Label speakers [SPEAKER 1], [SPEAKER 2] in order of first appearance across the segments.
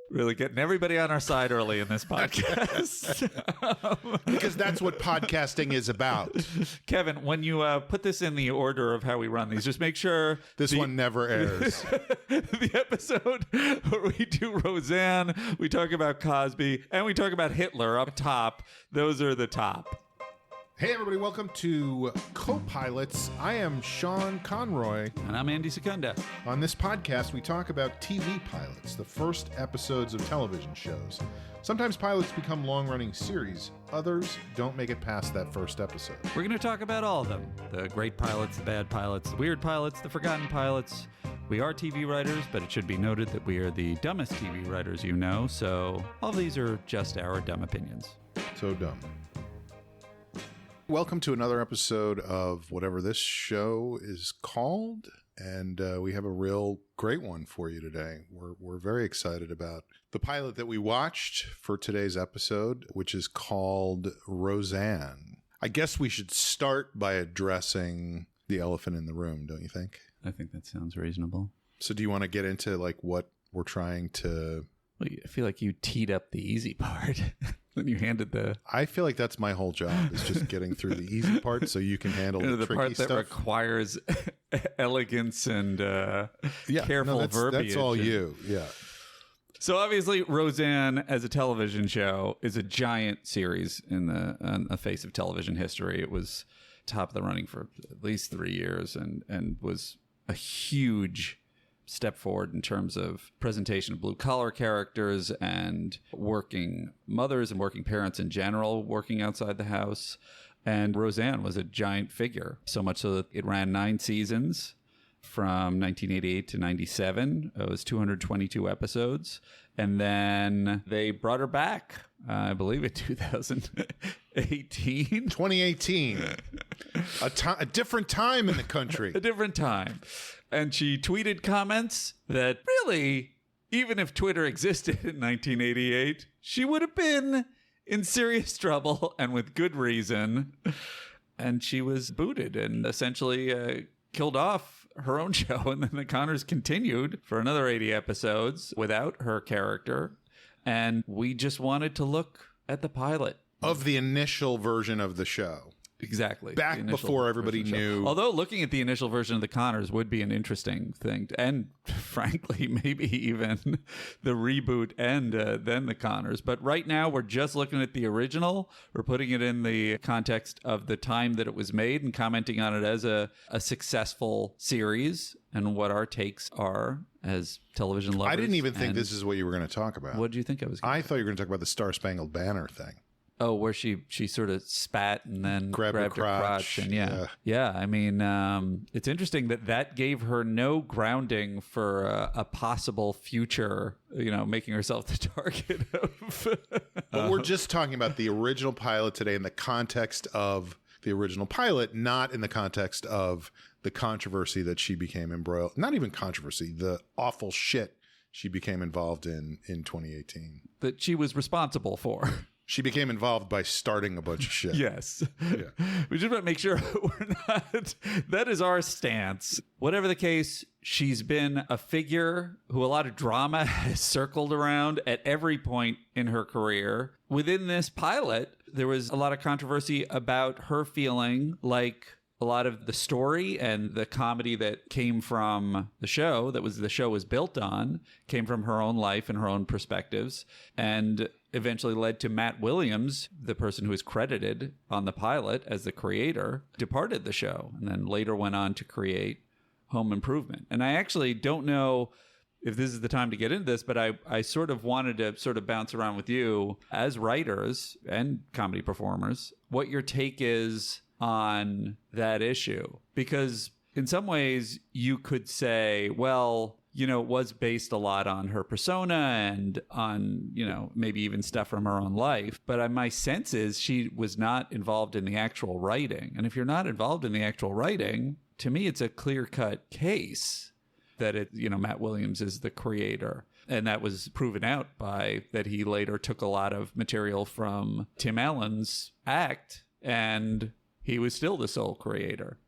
[SPEAKER 1] Really getting everybody on our side early in this podcast.
[SPEAKER 2] Because that's what podcasting is about.
[SPEAKER 1] Kevin, when you put this in the order of how we run these, just make sure
[SPEAKER 2] This one never airs.
[SPEAKER 1] the episode where we do Roseanne, we talk about Cosby, and we talk about Hitler up top. Those are the top.
[SPEAKER 2] Hey, everybody. Welcome to Co-Pilots. I am Sean Conroy.
[SPEAKER 1] And I'm Andy Secunda.
[SPEAKER 2] On this podcast, we talk about TV pilots, the first episodes of television shows. Sometimes pilots become long-running series. Others don't make it past that first episode.
[SPEAKER 1] We're going to talk about all of them. The great pilots, the bad pilots, the weird pilots, the forgotten pilots. We are TV writers, but it should be noted that we are the dumbest TV writers you know, so all of these are just our dumb opinions.
[SPEAKER 2] So dumb. Welcome to another episode of whatever this show is called, and we have a real great one for you today. We're very excited about the pilot that we watched for today's episode, which is called Roseanne. I guess we should start by addressing the elephant in the room, don't you think?
[SPEAKER 1] I think that sounds reasonable.
[SPEAKER 2] So do you want to get into like what we're trying to...
[SPEAKER 1] Well, I feel like you teed up the easy part. Then you handed the...
[SPEAKER 2] I feel like that's my whole job, is just getting through the easy part so you can handle the tricky
[SPEAKER 1] part that
[SPEAKER 2] stuff.
[SPEAKER 1] Requires elegance and careful verbiage.
[SPEAKER 2] That's all you, yeah.
[SPEAKER 1] So obviously, Roseanne as a television show is a giant series on the face of television history. It was top of the running for at least 3 years and was a huge step forward in terms of presentation of blue-collar characters and working mothers and working parents in general working outside the house. And Roseanne was a giant figure, so much so that it ran 9 seasons from 1988 to 97. It was 222 episodes. And then they brought her back, I believe, in 2018.
[SPEAKER 2] 2018. A different time in the country.
[SPEAKER 1] A different time. And she tweeted comments that really, even if Twitter existed in 1988, she would have been in serious trouble and with good reason. And she was booted and essentially killed off her own show. And then the Connors continued for another 80 episodes without her character. And we just wanted to look at the pilot
[SPEAKER 2] of the initial version of the show.
[SPEAKER 1] Exactly.
[SPEAKER 2] Back before everybody knew.
[SPEAKER 1] Although looking at the initial version of the Connors would be an interesting thing. And frankly, maybe even the reboot and then the Connors. But right now, we're just looking at the original. We're putting it in the context of the time that it was made and commenting on it as a successful series and what our takes are as television lovers.
[SPEAKER 2] I didn't even think this is what you were going to talk about.
[SPEAKER 1] What did you think I was going to
[SPEAKER 2] I thought you were going to talk about the Star-Spangled Banner thing.
[SPEAKER 1] Oh, where she sort of spat and then grabbed her crotch. And yeah. I mean, it's interesting that gave her no grounding for a possible future, making herself the target of.
[SPEAKER 2] But we're just talking about the original pilot today in the context of the original pilot, not in the context of the controversy that she became embroiled. Not even controversy, the awful shit she became involved in 2018.
[SPEAKER 1] That she was responsible for.
[SPEAKER 2] She became involved by starting a bunch of shit.
[SPEAKER 1] Yes. Yeah. We just want to make sure we're not... That is our stance. Whatever the case, she's been a figure who a lot of drama has circled around at every point in her career. Within this pilot, there was a lot of controversy about her feeling like a lot of the story and the comedy that came from the show, the show was built on, came from her own life and her own perspectives, and eventually led to Matt Williams, the person who is credited on the pilot as the creator, departed the show and then later went on to create Home Improvement. And I actually don't know if this is the time to get into this, but I sort of wanted to sort of bounce around with you as writers and comedy performers, what your take is on that issue. Because in some ways you could say, well, it was based a lot on her persona and on, maybe even stuff from her own life. But my sense is she was not involved in the actual writing. And if you're not involved in the actual writing, to me, it's a clear-cut case that Matt Williams is the creator. And that was proven out by that he later took a lot of material from Tim Allen's act and he was still the sole creator.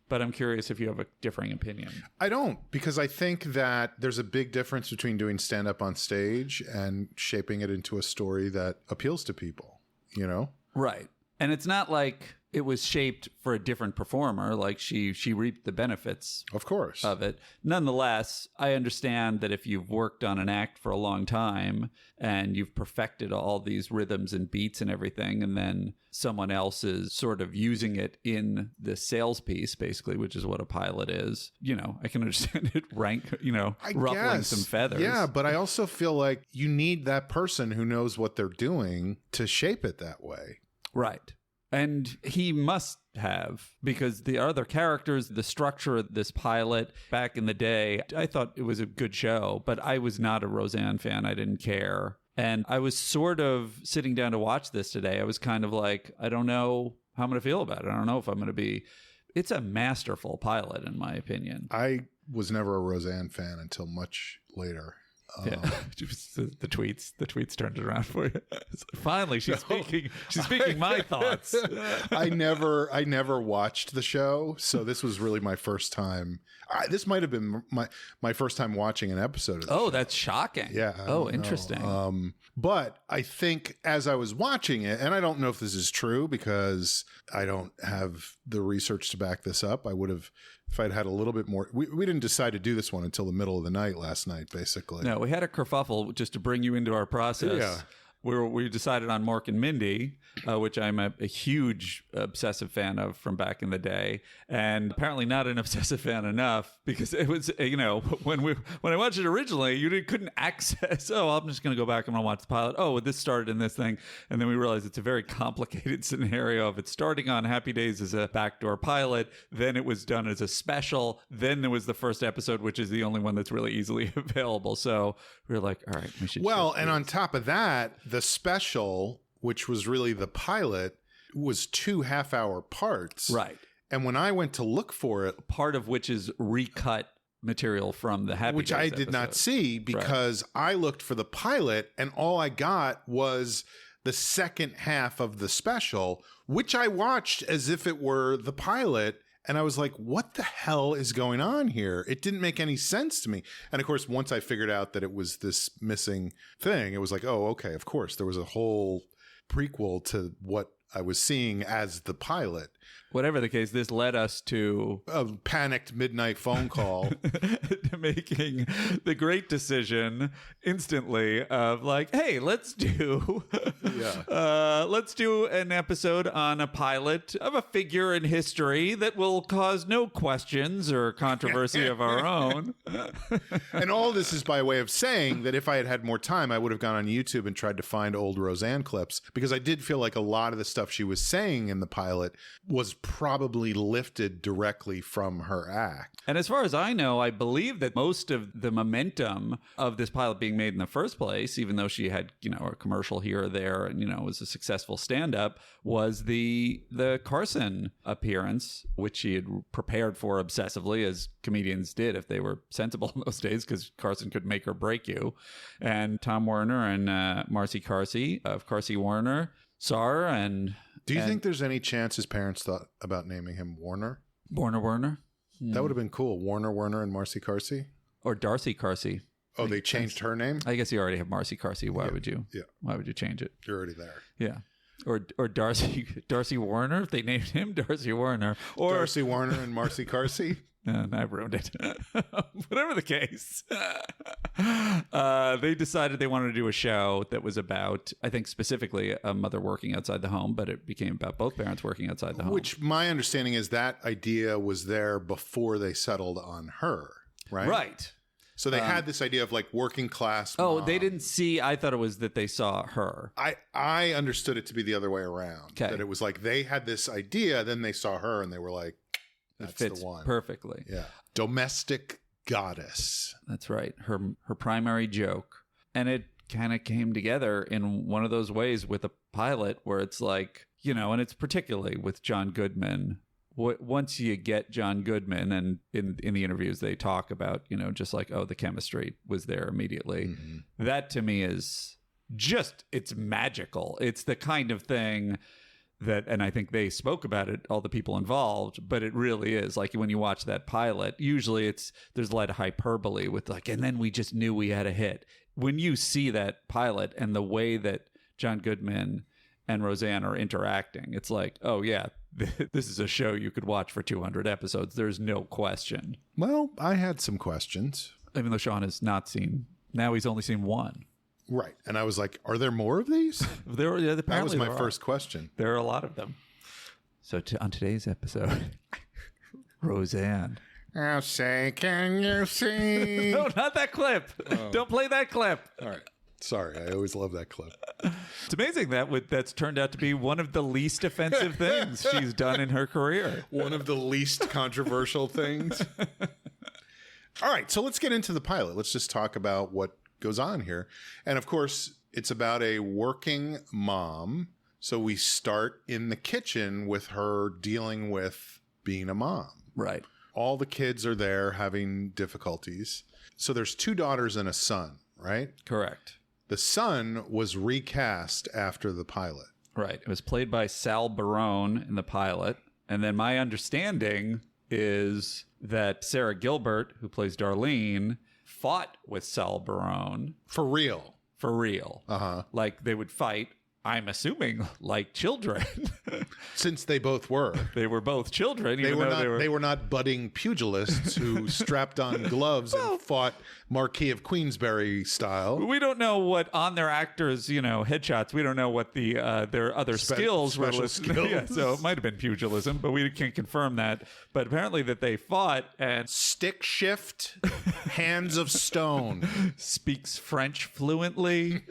[SPEAKER 1] but I'm curious if you have a differing opinion.
[SPEAKER 2] I don't, because I think that there's a big difference between doing stand-up on stage and shaping it into a story that appeals to people, you know?
[SPEAKER 1] Right. And it's not like it was shaped for a different performer. Like she reaped the benefits
[SPEAKER 2] Of course.
[SPEAKER 1] of it. Nonetheless, I understand that if you've worked on an act for a long time and you've perfected all these rhythms and beats and everything, and then someone else is sort of using it in the sales piece, basically, which is what a pilot is, I can understand it ruffling some feathers.
[SPEAKER 2] Yeah, but I also feel like you need that person who knows what they're doing to shape it that way.
[SPEAKER 1] Right. And he must have, because the other characters, the structure of this pilot back in the day, I thought it was a good show, but I was not a Roseanne fan. I didn't care. And I was sort of sitting down to watch this today. I was kind of like, I don't know how I'm going to feel about it. I don't know if I'm going to be... It's a masterful pilot, in my opinion.
[SPEAKER 2] I was never a Roseanne fan until much later.
[SPEAKER 1] Yeah, the tweets turned it around for you. Finally, she's speaking my thoughts.
[SPEAKER 2] I never watched the show, so this was really my first time. This might have been my first time watching an episode of the show.
[SPEAKER 1] That's shocking.
[SPEAKER 2] Yeah.
[SPEAKER 1] Oh, interesting.
[SPEAKER 2] But I think as I was watching it, and I don't know if this is true because I don't have the research to back this up. I would have, if I'd had a little bit more. We didn't decide to do this one until the middle of the night last night, basically.
[SPEAKER 1] No, we had a kerfuffle just to bring you into our process.
[SPEAKER 2] Yeah.
[SPEAKER 1] We decided on Mork and Mindy, which I'm a huge obsessive fan of from back in the day, and apparently not an obsessive fan enough, because it was, when I watched it originally, you couldn't access. Oh, I'm just going to go back and I'll watch the pilot. Oh, this started in this thing, and then we realized it's a very complicated scenario of it starting on Happy Days as a backdoor pilot, then it was done as a special, then there was the first episode, which is the only one that's really easily available. So we were like, all right, we should.
[SPEAKER 2] Well, and on top of that, the special, which was really the pilot, was 2 half-hour parts.
[SPEAKER 1] Right.
[SPEAKER 2] And when I went to look for it,
[SPEAKER 1] part of which is recut material from the Happy
[SPEAKER 2] which
[SPEAKER 1] Days
[SPEAKER 2] I did not
[SPEAKER 1] episode.
[SPEAKER 2] see because I looked for the pilot and all I got was the second half of the special, which I watched as if it were the pilot. And I was like, what the hell is going on here? It didn't make any sense to me. And of course, once I figured out that it was this missing thing, it was like, oh, okay, of course. There was a whole prequel to what I was seeing as the pilot.
[SPEAKER 1] Whatever the case, this led us to
[SPEAKER 2] A panicked midnight phone call.
[SPEAKER 1] making the great decision instantly of like, hey, let's do an episode on a pilot of a figure in history that will cause no questions or controversy of our own.
[SPEAKER 2] And all this is by way of saying that if I had had more time, I would have gone on YouTube and tried to find old Roseanne clips, because I did feel like a lot of the stuff she was saying in the pilot was probably lifted directly from her act.
[SPEAKER 1] And as far as I know, I believe that most of the momentum of this pilot being made in the first place, even though she had, a commercial here or there and, was a successful stand-up, was the Carson appearance, which she had prepared for obsessively, as comedians did if they were sensible in those days, because Carson could make or break you. And Tom Werner and Marcy Carsey of Carsey Warner saw her. And
[SPEAKER 2] do you think there's any chance his parents thought about naming him Warner?
[SPEAKER 1] Warner?
[SPEAKER 2] That would have been cool. Warner and Marcy Carsey?
[SPEAKER 1] Or Darcy Carsey.
[SPEAKER 2] Oh, they changed her name?
[SPEAKER 1] I guess you already have Marcy Carsey. Why would you?
[SPEAKER 2] Yeah.
[SPEAKER 1] Why would you change it?
[SPEAKER 2] You're already there.
[SPEAKER 1] Yeah. Or Darcy Warner, if they named him Darcy Warner. Or
[SPEAKER 2] Darcy Warner and Marcy Carsey?
[SPEAKER 1] I ruined it. Whatever the case. They decided they wanted to do a show that was about, I think specifically a mother working outside the home, but it became about both parents working outside the home.
[SPEAKER 2] Which my understanding is that idea was there before they settled on her, right?
[SPEAKER 1] Right.
[SPEAKER 2] So they had this idea of like working class mom.
[SPEAKER 1] Oh, they didn't see. I thought it was that they saw her.
[SPEAKER 2] I understood it to be the other way around.
[SPEAKER 1] Okay.
[SPEAKER 2] That it was like they had this idea, then they saw her and they were like, that's
[SPEAKER 1] it fits
[SPEAKER 2] the one.
[SPEAKER 1] Perfectly.
[SPEAKER 2] Yeah. Domestic goddess.
[SPEAKER 1] That's right. Her primary joke. And it kind of came together in one of those ways with a pilot where it's like, and it's particularly with John Goodman. Once you get John Goodman, and in the interviews they talk about, just like, oh, the chemistry was there immediately. Mm-hmm. That to me is just, it's magical. It's the kind of thing and I think they spoke about it, all the people involved, but it really is like when you watch that pilot, usually there's a lot of hyperbole with like, and then we just knew we had a hit. When you see that pilot and the way that John Goodman and Roseanne are interacting, it's like, oh yeah, this is a show you could watch for 200 episodes. There's no question.
[SPEAKER 2] Well, I had some questions.
[SPEAKER 1] Even though Sean has not seen, now he's only seen one.
[SPEAKER 2] Right. And I was like, are there more of these? That was my first question.
[SPEAKER 1] There are a lot of them. So on today's episode, Roseanne.
[SPEAKER 2] I'll say, can you see?
[SPEAKER 1] No, not that clip. Oh. Don't play that clip.
[SPEAKER 2] All right. Sorry. I always love that clip.
[SPEAKER 1] It's amazing that's turned out to be one of the least offensive things she's done in her career.
[SPEAKER 2] One of the least controversial things. All right. So let's get into the pilot. Let's just talk about what goes on here. And of course, it's about a working mom. So we start in the kitchen with her dealing with being a mom.
[SPEAKER 1] Right.
[SPEAKER 2] All the kids are there having difficulties. So there's 2 daughters and a son, right?
[SPEAKER 1] Correct.
[SPEAKER 2] The son was recast after the pilot.
[SPEAKER 1] Right. It was played by Sal Barone in the pilot. And then my understanding is that Sarah Gilbert, who plays Darlene, fought with Sal Barone.
[SPEAKER 2] For real.
[SPEAKER 1] For real.
[SPEAKER 2] Uh-huh.
[SPEAKER 1] Like they would fight, I'm assuming, like children.
[SPEAKER 2] Since they both were.
[SPEAKER 1] They were both children.
[SPEAKER 2] They were not budding pugilists who strapped on gloves and fought Marquis of Queensberry style.
[SPEAKER 1] We don't know what on their actors, headshots. We don't know what their other skills were.
[SPEAKER 2] Skills.
[SPEAKER 1] Yeah, so it might have been pugilism, but we can't confirm that. But apparently that they fought and
[SPEAKER 2] stick shift, hands of stone,
[SPEAKER 1] speaks French fluently,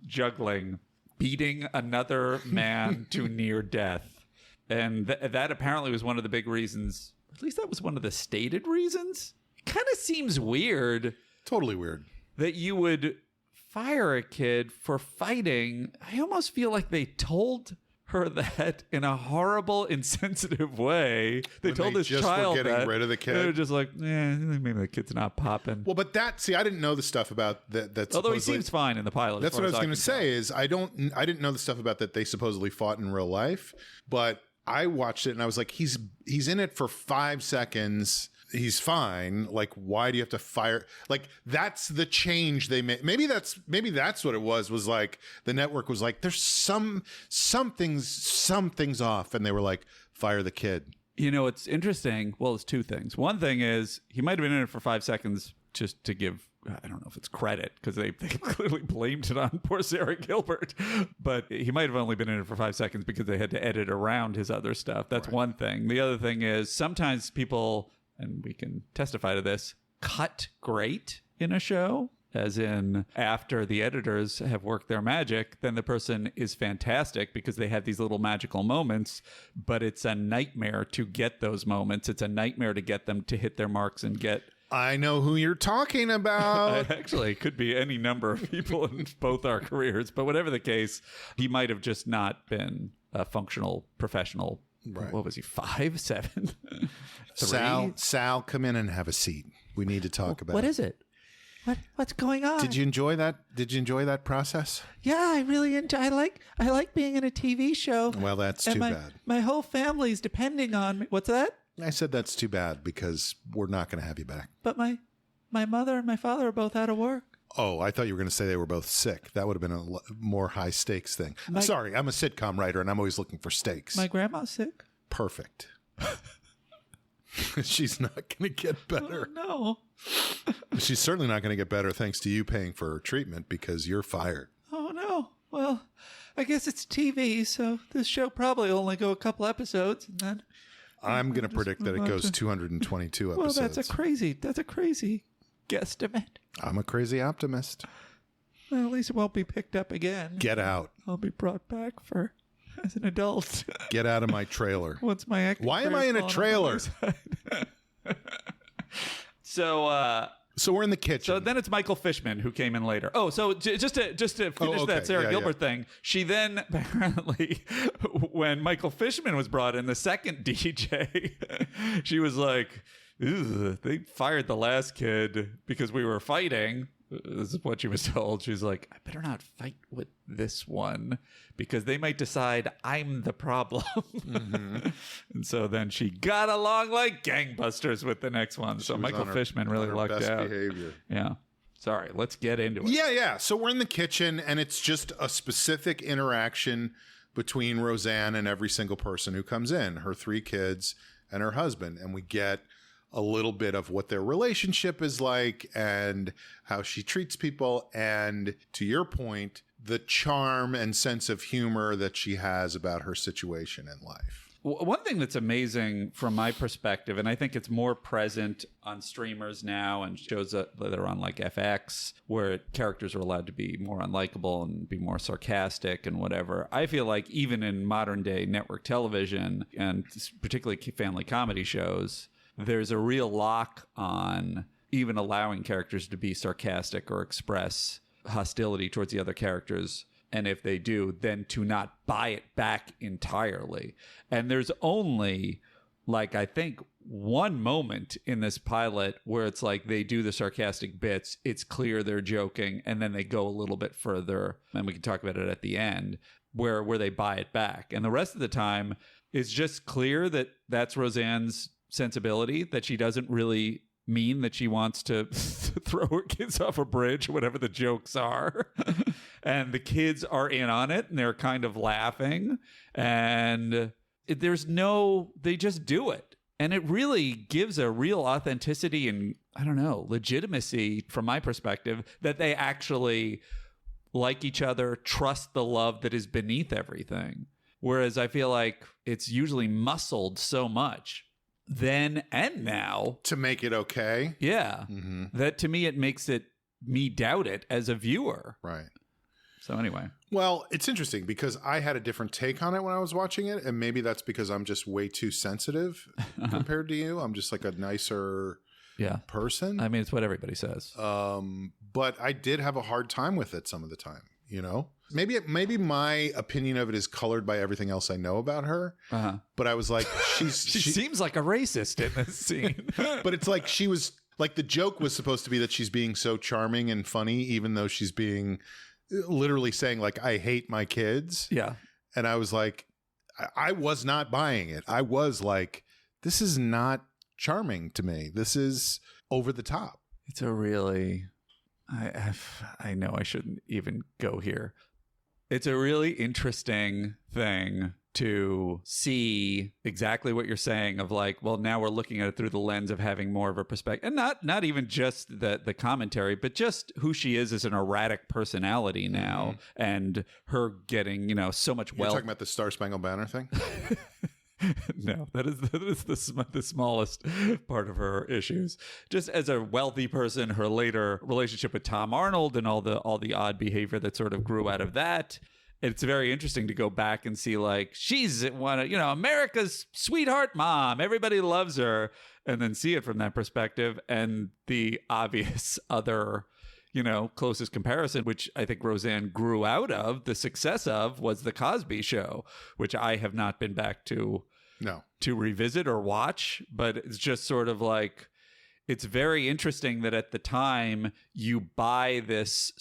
[SPEAKER 1] juggling, beating another man to near death. And that apparently was one of the big reasons, at least that was one of the stated reasons. It kind of seems weird.
[SPEAKER 2] Totally weird.
[SPEAKER 1] That you would fire a kid for fighting. I almost feel like they told her that in a horrible, insensitive way. They told this child
[SPEAKER 2] were getting rid of the kid.
[SPEAKER 1] They were just like, maybe the kid's not popping.
[SPEAKER 2] Well, but I didn't know the stuff about that.
[SPEAKER 1] Although he seems fine in the pilot.
[SPEAKER 2] That's what I was going to say. Is I didn't know the stuff about that they supposedly fought in real life, but I watched it and I was like, he's in it for 5 seconds. He's fine. Like, why do you have to fire? Like, that's the change they made. Maybe that's what it was like the network was like, there's something's off. And they were like, fire the kid.
[SPEAKER 1] It's interesting. Well, it's 2 things. One thing is he might've been in it for 5 seconds just to give, I don't know if it's credit because they clearly blamed it on poor Sarah Gilbert, but he might have only been in it for 5 seconds because they had to edit around his other stuff. That's right. One thing. The other thing is sometimes people, and we can testify to this, cut great in a show, as in after the editors have worked their magic, then the person is fantastic because they have these little magical moments, but it's a nightmare to get those moments. It's a nightmare to get them to hit their marks and get...
[SPEAKER 2] I know who you're talking about.
[SPEAKER 1] Actually, it could be any number of people in both our careers, but whatever the case, he might have just not been a functional professional. Right. What was he, 5, 7? 3?
[SPEAKER 2] Sal, come in and have a seat. We need to talk about
[SPEAKER 1] what is it? What's going on?
[SPEAKER 2] Did you enjoy that? Did you enjoy that process?
[SPEAKER 1] Yeah, I really enjoy. I like being in a TV show.
[SPEAKER 2] Well, that's too bad.
[SPEAKER 1] My whole family's depending on me. What's that?
[SPEAKER 2] I said that's too bad because we're not going to have you back.
[SPEAKER 1] But my mother and my father are both out of work.
[SPEAKER 2] Oh, I thought you were going to say they were both sick. That would have been a more high stakes thing. Sorry, I'm a sitcom writer and I'm always looking for stakes.
[SPEAKER 1] My grandma's sick.
[SPEAKER 2] Perfect. She's not going to get better.
[SPEAKER 1] Oh, no.
[SPEAKER 2] She's certainly not going to get better thanks to you paying for her treatment because you're fired.
[SPEAKER 1] Oh, no. Well, I guess it's TV, so this show probably only go a couple episodes and then...
[SPEAKER 2] I'm going to predict that it goes 222 episodes.
[SPEAKER 1] Well, that's a crazy guesstimate.
[SPEAKER 2] I'm a crazy optimist.
[SPEAKER 1] Well, at least it won't be picked up again.
[SPEAKER 2] Get out.
[SPEAKER 1] I'll be brought back as an adult.
[SPEAKER 2] Get out of my trailer.
[SPEAKER 1] What's my acting?
[SPEAKER 2] Why am I in a trailer? So we're in the kitchen.
[SPEAKER 1] So then it's Michael Fishman who came in later. Oh, so just to finish that Sarah Gilbert thing, she then apparently, when Michael Fishman was brought in, the second DJ, she was like, they fired the last kid because we were fighting. This is what she was told. She's like, I better not fight with this one because they might decide I'm the problem. Mm-hmm. And so then she got along like gangbusters with the next one. So Michael Fishman really lucked out. Behavior. Yeah. Sorry, let's get into it.
[SPEAKER 2] Yeah. So we're in the kitchen, and it's just a specific interaction between Roseanne and every single person who comes in, her 3 kids and her husband. And we get a little bit of what their relationship is like and how she treats people. And to your point, the charm and sense of humor that she has about her situation in life.
[SPEAKER 1] One thing that's amazing from my perspective, and I think it's more present on streamers now and shows that are on like FX, where characters are allowed to be more unlikable and be more sarcastic and whatever. I feel like even in modern day network television and particularly family comedy shows, there's a real lock on even allowing characters to be sarcastic or express hostility towards the other characters. And if they do, then to not buy it back entirely. And there's only, like, I think one moment in this pilot where it's like they do the sarcastic bits. It's clear they're joking. And then they go a little bit further. And we can talk about it at the end where they buy it back. And the rest of the time, it's just clear that that's Roseanne's sensibility, that she doesn't really mean that she wants to throw her kids off a bridge, whatever the jokes are. And the kids are in on it and they're kind of laughing. And they just do it. And it really gives a real authenticity and, I don't know, legitimacy from my perspective that they actually like each other, trust the love that is beneath everything. Whereas I feel like it's usually muscled so much then and now
[SPEAKER 2] to make it okay.
[SPEAKER 1] Yeah. Mm-hmm. That to me, it makes me doubt it as a viewer.
[SPEAKER 2] Right.
[SPEAKER 1] So anyway.
[SPEAKER 2] Well, it's interesting because I had a different take on it when I was watching it. And maybe that's because I'm just way too sensitive compared to you. I'm just like a nicer person.
[SPEAKER 1] I mean, it's what everybody says.
[SPEAKER 2] But I did have a hard time with it some of the time, you know? Maybe my opinion of it is colored by everything else I know about her. Uh-huh. But I was like, she
[SPEAKER 1] seems like a racist in this scene.
[SPEAKER 2] But it's like she was like, the joke was supposed to be that she's being so charming and funny, even though she's being literally saying like, I hate my kids.
[SPEAKER 1] Yeah.
[SPEAKER 2] And I was like, I was not buying it. I was like, this is not charming to me. This is over the top.
[SPEAKER 1] It's a really, I know I shouldn't even go here. It's a really interesting thing to see exactly what you're saying of like, well, now we're looking at it through the lens of having more of a perspective, and not even just the commentary, but just who she is as an erratic personality now, and her getting, so much wealth.
[SPEAKER 2] You're talking about the Star Spangled Banner thing?
[SPEAKER 1] No, that is the smallest part of her issues. Just as a wealthy person, her later relationship with Tom Arnold and all the odd behavior that sort of grew out of that. It's very interesting to go back and see like she's one of, America's sweetheart mom. Everybody loves her, and then see it from that perspective. And the obvious other, closest comparison, which I think Roseanne grew out of, the success of, was the Cosby Show, which I have not been back to revisit or watch, but it's just sort of like, it's very interesting that at the time you buy this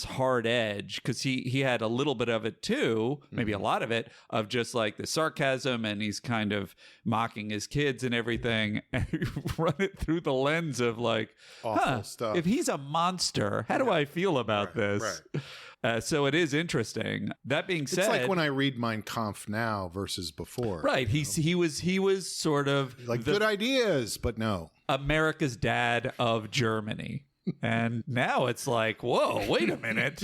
[SPEAKER 1] hard edge, because he had a little bit of it too, maybe a lot of it, of just like the sarcasm, and he's kind of mocking his kids and everything, and you run it through the lens of like,
[SPEAKER 2] awful stuff.
[SPEAKER 1] If he's a monster, how do I feel about this? Right. So it is interesting. That being said,
[SPEAKER 2] it's like when I read Mein Kampf now versus before.
[SPEAKER 1] Right. He was sort of
[SPEAKER 2] like good ideas, but no.
[SPEAKER 1] America's dad of Germany. And now it's like, whoa, wait a minute.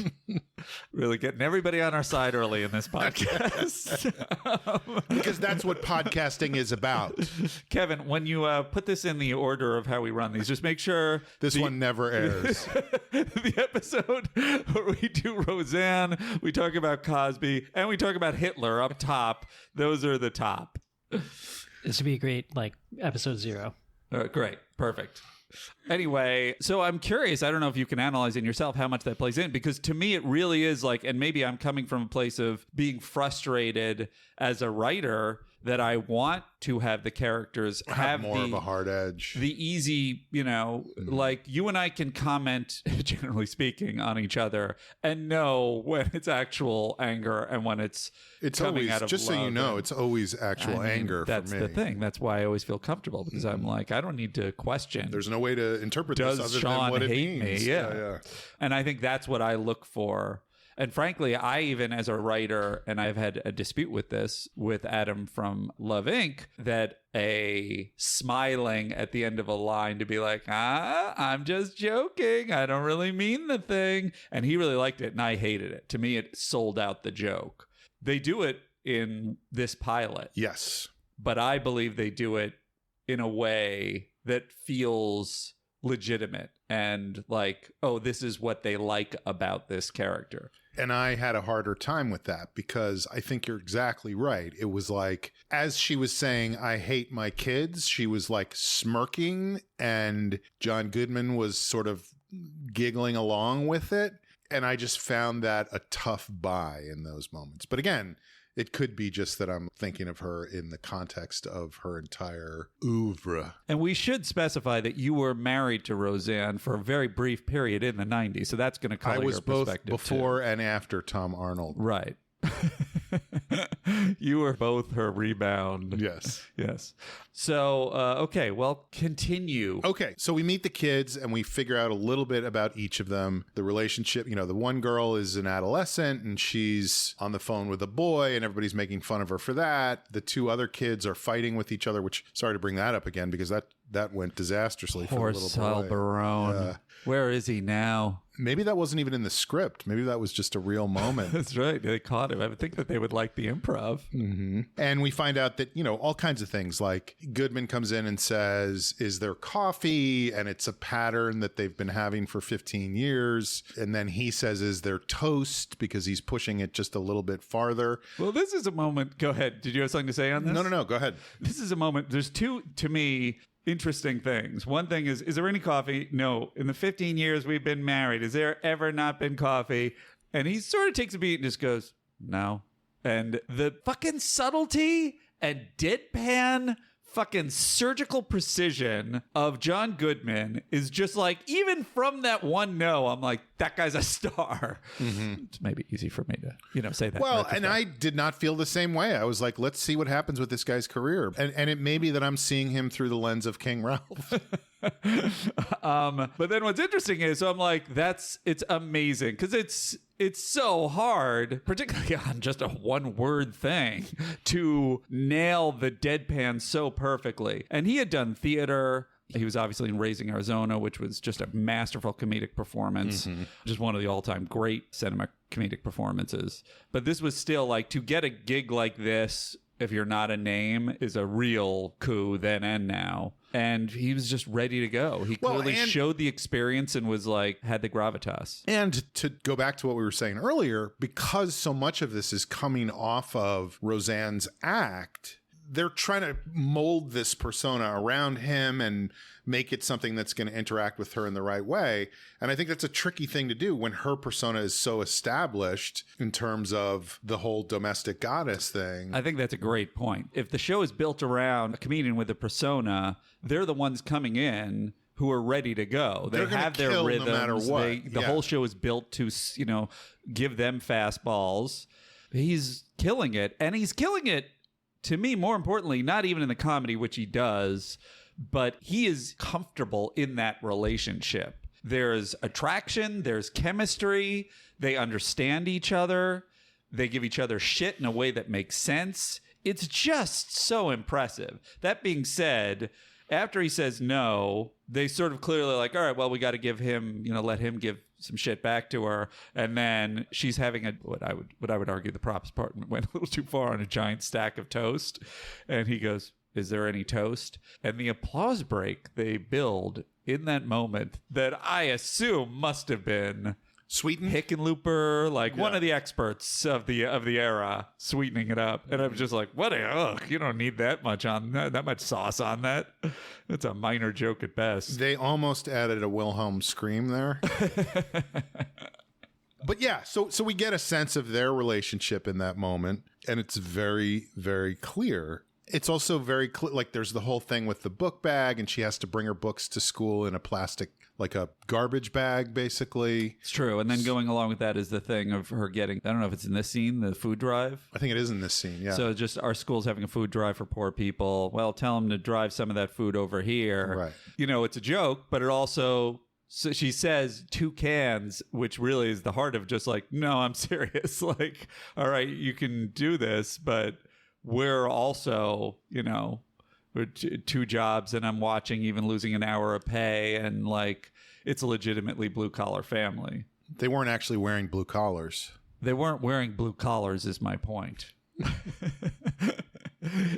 [SPEAKER 1] Really getting everybody on our side early in this podcast.
[SPEAKER 2] Because that's what podcasting is about.
[SPEAKER 1] Kevin, when you put this in the order of how we run these, just make sure
[SPEAKER 2] this one never airs.
[SPEAKER 1] The episode where we do Roseanne, we talk about Cosby, and we talk about Hitler up top. Those are the top.
[SPEAKER 3] This would be a great, episode 0.
[SPEAKER 1] Great. Perfect. Anyway, so I'm curious, I don't know if you can analyze it yourself how much that plays in, because to me it really is like, and maybe I'm coming from a place of being frustrated as a writer that I want to have the characters have
[SPEAKER 2] more of a hard edge.
[SPEAKER 1] The easy, like you and I can comment, generally speaking, on each other and know when it's actual anger and when it's coming
[SPEAKER 2] always,
[SPEAKER 1] out of
[SPEAKER 2] just
[SPEAKER 1] love.
[SPEAKER 2] so you know, it's always actual anger for me.
[SPEAKER 1] That's the thing. That's why I always feel comfortable, because I'm like, I don't need to question.
[SPEAKER 2] There's no way to interpret
[SPEAKER 1] Does
[SPEAKER 2] this other
[SPEAKER 1] Sean
[SPEAKER 2] than what it
[SPEAKER 1] hate
[SPEAKER 2] means.
[SPEAKER 1] me? Yeah. And I think that's what I look for. And frankly, I even as a writer, and I've had a dispute with this with Adam from Love Inc., that a smiling at the end of a line to be like, I'm just joking. I don't really mean the thing. And he really liked it and I hated it. To me, it sold out the joke. They do it in this pilot.
[SPEAKER 2] Yes.
[SPEAKER 1] But I believe they do it in a way that feels legitimate and like, oh, this is what they like about this character.
[SPEAKER 2] And I had a harder time with that because I think you're exactly right. It was like, as she was saying, I hate my kids, she was like smirking and John Goodman was sort of giggling along with it. And I just found that a tough buy in those moments. But again, it could be just that I'm thinking of her in the context of her entire oeuvre.
[SPEAKER 1] And we should specify that you were married to Roseanne for a very brief period in the 90s. So that's going to color your perspective. I was both
[SPEAKER 2] before and after Tom Arnold.
[SPEAKER 1] Right. You were both her rebound.
[SPEAKER 2] Yes.
[SPEAKER 1] Yes. So, okay, well, continue.
[SPEAKER 2] Okay, so we meet the kids and we figure out a little bit about each of them. The relationship, the one girl is an adolescent and she's on the phone with a boy and everybody's making fun of her for that. The two other kids are fighting with each other, which, sorry to bring that up again because that went disastrously for the little boy.
[SPEAKER 1] Barone. Where is he now?
[SPEAKER 2] Maybe that wasn't even in the script. Maybe that was just a real moment.
[SPEAKER 1] That's right. They caught him. I would think that they would like the improv.
[SPEAKER 2] Mm-hmm. And we find out that, all kinds of things like Goodman comes in and says, is there coffee? And it's a pattern that they've been having for 15 years. And then he says, is there toast? Because he's pushing it just a little bit farther.
[SPEAKER 1] Well, this is a moment. Go ahead. Did you have something to say on this?
[SPEAKER 2] No. Go ahead.
[SPEAKER 1] This is a moment. There's two, to me, interesting things. One thing is there any coffee? No. In the 15 years we've been married, has there ever not been coffee? And he sort of takes a beat and just goes, no. And the fucking subtlety and deadpan fucking surgical precision of John Goodman is just like, even from that one no, I'm like, that guy's a star. Mm-hmm. It's maybe easy for me to, say that.
[SPEAKER 2] Well, and I did not feel the same way. I was like, let's see what happens with this guy's career. And it may be that I'm seeing him through the lens of King Ralph.
[SPEAKER 1] But then what's interesting is, so I'm like, it's amazing because it's so hard, particularly on just a one word thing, to nail the deadpan so perfectly. And he had done theater. He was obviously in Raising Arizona, which was just a masterful comedic performance, just one of the all-time great cinema comedic performances. But this was still like, to get a gig like this, if you're not a name, is a real coup then and now. And he was just ready to go. He clearly showed the experience and was like, had the gravitas.
[SPEAKER 2] And to go back to what we were saying earlier, because so much of this is coming off of Roseanne's act, they're trying to mold this persona around him and make it something that's going to interact with her in the right way. And I think that's a tricky thing to do when her persona is so established in terms of the whole domestic goddess thing.
[SPEAKER 1] I think that's a great point. If the show is built around a comedian with a persona, they're the ones coming in who are ready to go. They have their rhythms.
[SPEAKER 2] No matter what.
[SPEAKER 1] The whole show is built to, give them fastballs. He's killing it. And he's killing it, to me, more importantly, not even in the comedy, which he does, but he is comfortable in that relationship. There's attraction, there's chemistry, they understand each other, they give each other shit in a way that makes sense. It's just so impressive. That being said, after he says no, they sort of clearly like, all right, well, we got to give him, let him give some shit back to her. And then she's having what I would argue the props department went a little too far on a giant stack of toast. And he goes, is there any toast? And the applause break they build in that moment that I assume must have been
[SPEAKER 2] Sweeten?
[SPEAKER 1] Hickenlooper, one of the experts of the era, sweetening it up. And I'm just like, you don't need that much sauce on that. That's a minor joke at best.
[SPEAKER 2] They almost added a Wilhelm scream there. But yeah, so we get a sense of their relationship in that moment, and it's very, very clear. It's also very like there's the whole thing with the book bag, and she has to bring her books to school in a plastic, like a garbage bag, basically.
[SPEAKER 1] It's true. And then going along with that is the thing of her getting, I don't know if it's in this scene, the food drive.
[SPEAKER 2] I think it is in this scene, yeah.
[SPEAKER 1] So just our school's having a food drive for poor people. Well, tell them to drive some of that food over here.
[SPEAKER 2] Right.
[SPEAKER 1] You know, it's a joke, but it also... So she says 2 cans, which really is the heart of just like, no, I'm serious. Like, all right, you can do this, but we're also, you know, we're 2 jobs and I'm watching even losing an hour of pay. And like, it's a legitimately blue collar family.
[SPEAKER 2] They weren't actually wearing blue collars.
[SPEAKER 1] They weren't wearing blue collars is my point.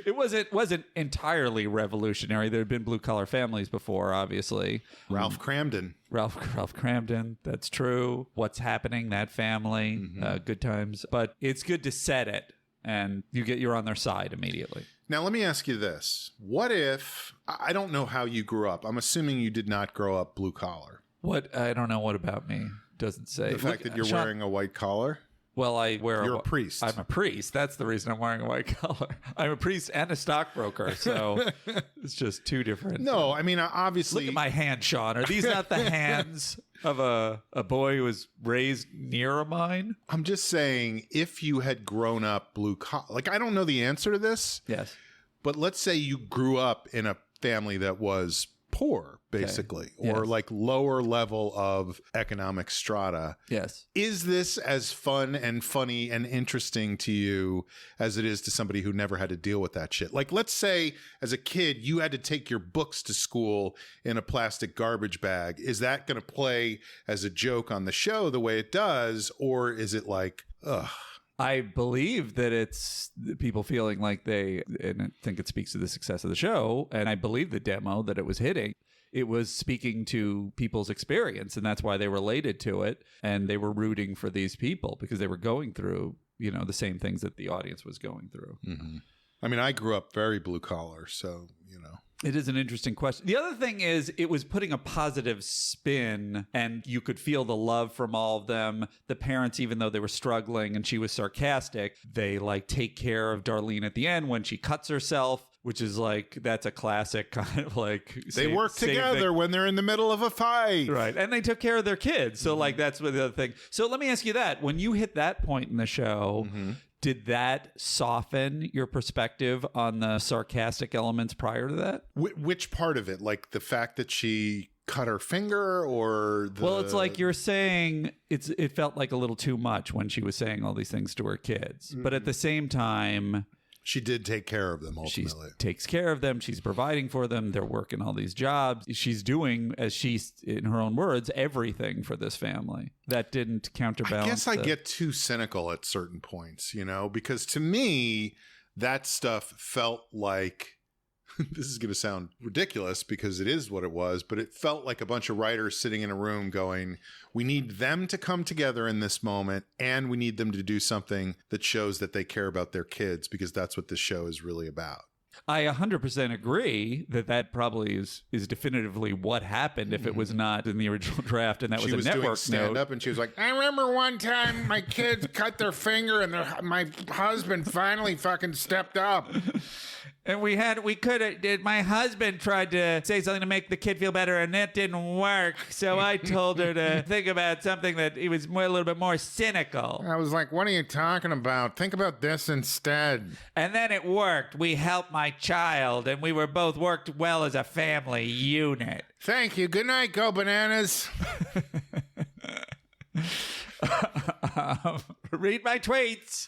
[SPEAKER 1] It wasn't entirely revolutionary. There had been blue collar families before, obviously.
[SPEAKER 2] Ralph Cramden.
[SPEAKER 1] Ralph Cramden, that's true. What's Happening, that family, good times. But it's good to set it, and you're on their side immediately.
[SPEAKER 2] Now, let me ask you this. What if, I don't know how you grew up. I'm assuming you did not grow up blue collar.
[SPEAKER 1] What? I don't know what about me. Doesn't say.
[SPEAKER 2] The fact that you're wearing a white collar?
[SPEAKER 1] Well,
[SPEAKER 2] You're a priest.
[SPEAKER 1] I'm a priest. That's the reason I'm wearing a white collar. I'm a priest and a stockbroker, so it's just 2 different.
[SPEAKER 2] No, I mean, obviously.
[SPEAKER 1] Look at my hands, Sean. Are these not the hands of a boy who was raised near a mine?
[SPEAKER 2] I'm just saying, if you had grown up blue collar, like, I don't know the answer to this.
[SPEAKER 1] Yes.
[SPEAKER 2] But let's say you grew up in a family that was poor, basically, or
[SPEAKER 1] Yes.
[SPEAKER 2] like lower level of economic strata.
[SPEAKER 1] Yes.
[SPEAKER 2] Is this as fun and funny and interesting to you as it is to somebody who never had to deal with that shit? Like, let's say as a kid, you had to take your books to school in a plastic garbage bag. Is that going to play as a joke on the show the way it does? Or is it like, ugh?
[SPEAKER 1] I believe that it's people feeling like and I think it speaks to the success of the show, and I believe the demo that it was hitting. It was speaking to people's experience, and that's why they related to it, and they were rooting for these people because they were going through, you know, the same things that the audience was going through.
[SPEAKER 2] Mm-hmm. I mean, I grew up very blue collar, so, you know.
[SPEAKER 1] It is an interesting question. The other thing is it was putting a positive spin, and you could feel the love from all of them. The parents, even though they were struggling and she was sarcastic, they like take care of Darlene at the end when she cuts herself, which is like, that's a classic kind of like...
[SPEAKER 2] They work together when they're in the middle of a fight.
[SPEAKER 1] Right. And they took care of their kids. So like, that's what the other thing. So let me ask you that. When you hit that point in the show... Did that soften your perspective on the sarcastic elements prior to that?
[SPEAKER 2] Which part of it? Like the fact that she cut her finger, or the...
[SPEAKER 1] Well, it's like you're saying it felt like a little too much when she was saying all these things to her kids. But at the same time...
[SPEAKER 2] She did take care of them, ultimately.
[SPEAKER 1] She takes care of them. She's providing for them. They're working all these jobs. She's doing, as she's, in her own words, everything for this family. That didn't counterbalance.
[SPEAKER 2] I guess I get too cynical at certain points, you know, because to me, that stuff felt like... This is going to sound ridiculous because it is what it was, but it felt like a bunch of writers sitting in a room going, we need them to come together in this moment, and we need them to do something that shows that they care about their kids, because that's what this show is really about.
[SPEAKER 1] I 100% agree that probably is definitively what happened if it was not in the original draft, and that was a network
[SPEAKER 2] doing stand
[SPEAKER 1] note.
[SPEAKER 2] up, and she was like, I remember one time my kids cut their finger and my husband finally fucking stepped up.
[SPEAKER 1] And my husband tried to say something to make the kid feel better, and that didn't work. So I told her to think about something that he was a little bit more cynical.
[SPEAKER 2] I was like, what are you talking about? Think about this instead.
[SPEAKER 1] And then it worked. We helped my child, and we were both worked well as a family unit.
[SPEAKER 2] Thank you. Good night, go bananas.
[SPEAKER 1] Read my tweets.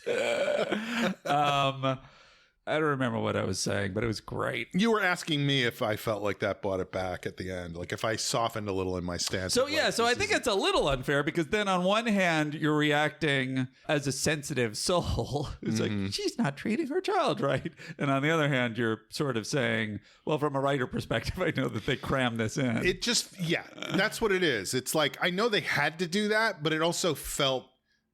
[SPEAKER 1] I don't remember what I was saying, but it was great.
[SPEAKER 2] You were asking me if I felt like that brought it back at the end, like if I softened a little in my stance.
[SPEAKER 1] So yeah, so I think it's a little unfair, because then on one hand, you're reacting as a sensitive soul. It's like, she's not treating her child right. And on the other hand, you're sort of saying, well, from a writer perspective, I know that they crammed this in.
[SPEAKER 2] It just, yeah, that's what it is. It's like, I know they had to do that, but it also felt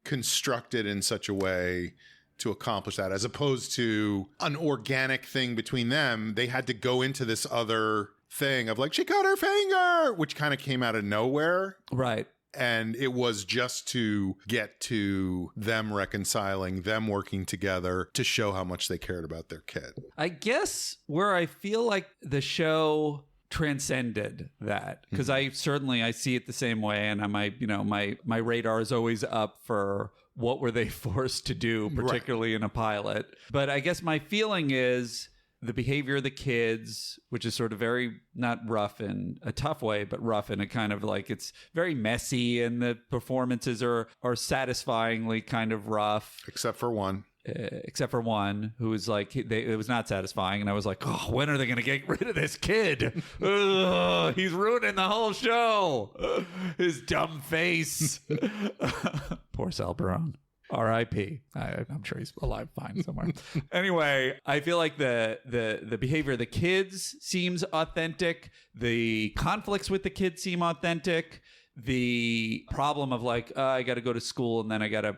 [SPEAKER 2] constructed in such a way to accomplish that, as opposed to an organic thing between them. They had to go into this other thing of like, she cut her finger, which kind of came out of nowhere.
[SPEAKER 1] Right.
[SPEAKER 2] And it was just to get to them reconciling, them working together to show how much they cared about their kid.
[SPEAKER 1] I guess where I feel like the show transcended that, because I see it the same way, and my radar is always up for what were they forced to do, particularly in a pilot. But I guess my feeling is the behavior of the kids, which is sort of very, not rough in a tough way, but rough in a kind of like, it's very messy, and the performances are satisfyingly kind of rough.
[SPEAKER 2] Except for one
[SPEAKER 1] who was like, it was not satisfying. And I was like, oh, when are they going to get rid of this kid? Ugh, he's ruining the whole show. His dumb face. Poor Sal Barone. R.I.P. I'm sure he's alive fine somewhere. Anyway, I feel like the behavior of the kids seems authentic. The conflicts with the kids seem authentic. The problem of like, I got to go to school and then I got to,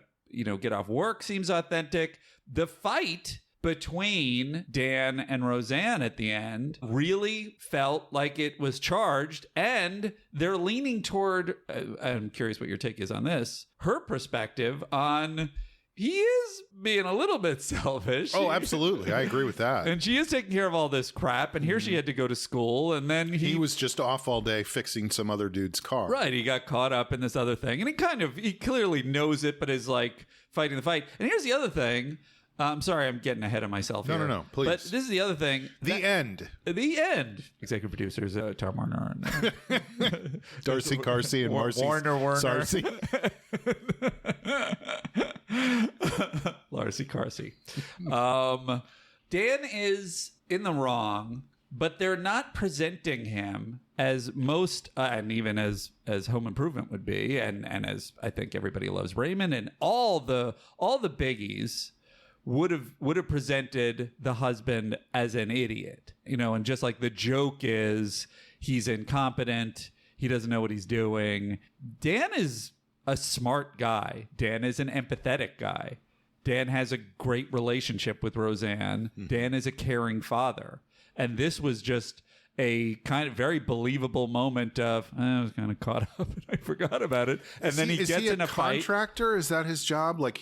[SPEAKER 1] get off work seems authentic. The fight between Dan and Roseanne at the end really felt like it was charged, and they're leaning toward, I'm curious what your take is on this, her perspective on he is being a little bit selfish.
[SPEAKER 2] Oh, absolutely. I agree with that.
[SPEAKER 1] And she is taking care of all this crap, and here she had to go to school, and then
[SPEAKER 2] he was just off all day fixing some other dude's car.
[SPEAKER 1] Right, he got caught up in this other thing, and he clearly knows it, but is like fighting the fight. And here's the other thing. I'm sorry, I'm getting ahead of myself here.
[SPEAKER 2] No, please.
[SPEAKER 1] But this is the other thing.
[SPEAKER 2] The end.
[SPEAKER 1] Executive producers, Tom Warner. And,
[SPEAKER 2] Darcy Carsey and Marcy
[SPEAKER 1] Warner.
[SPEAKER 2] Sarcy.
[SPEAKER 1] Larcy Carsey. Dan is in the wrong, but they're not presenting him as most, and even as Home Improvement would be, and as I think Everybody Loves Raymond, and all the biggies would have presented the husband as an idiot, and just like the joke is he's incompetent, he doesn't know what he's doing. Dan is a smart guy. Dan is an empathetic guy. Dan has a great relationship with Roseanne. Dan is a caring father. And this was just a kind of very believable moment of, I was kind of caught up and I forgot about it. And then he gets in a fight.
[SPEAKER 2] Is he a contractor? Is that his job? Like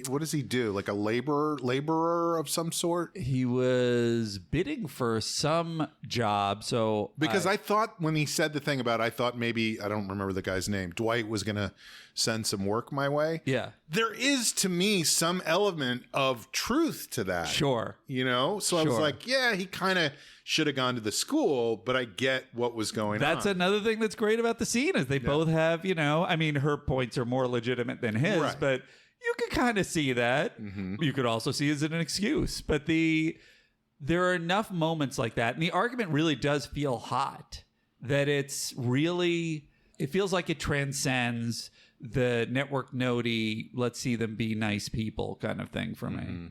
[SPEAKER 2] what does he do? Like a laborer of some sort?
[SPEAKER 1] He was bidding for some job. So
[SPEAKER 2] because I thought when he said the thing about, I thought maybe, I don't remember the guy's name, Dwight was going to send some work my way.
[SPEAKER 1] Yeah.
[SPEAKER 2] There is, to me, some element of truth to that.
[SPEAKER 1] Sure.
[SPEAKER 2] So I was like, yeah, he kind of should have gone to the school, but I get what was going on.
[SPEAKER 1] That's another thing that's great about the scene is they both have, her points are more legitimate than his, but you could kind of see that. You could also see it as an excuse, but there are enough moments like that. And the argument really does feel hot, that it feels like it transcends the network notey, let's see them be nice people kind of thing for me.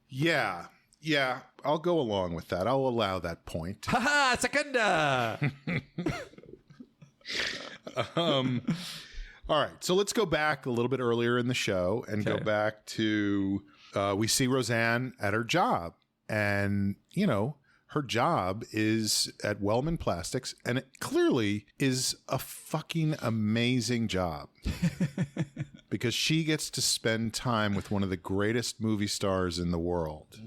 [SPEAKER 2] Yeah, I'll go along with that. I'll allow that point.
[SPEAKER 1] Ha secunda!
[SPEAKER 2] All right, so let's go back a little bit earlier in the show and go back to, we see Roseanne at her job. And, her job is at Wellman Plastics, and it clearly is a fucking amazing job. Because she gets to spend time with one of the greatest movie stars in the world.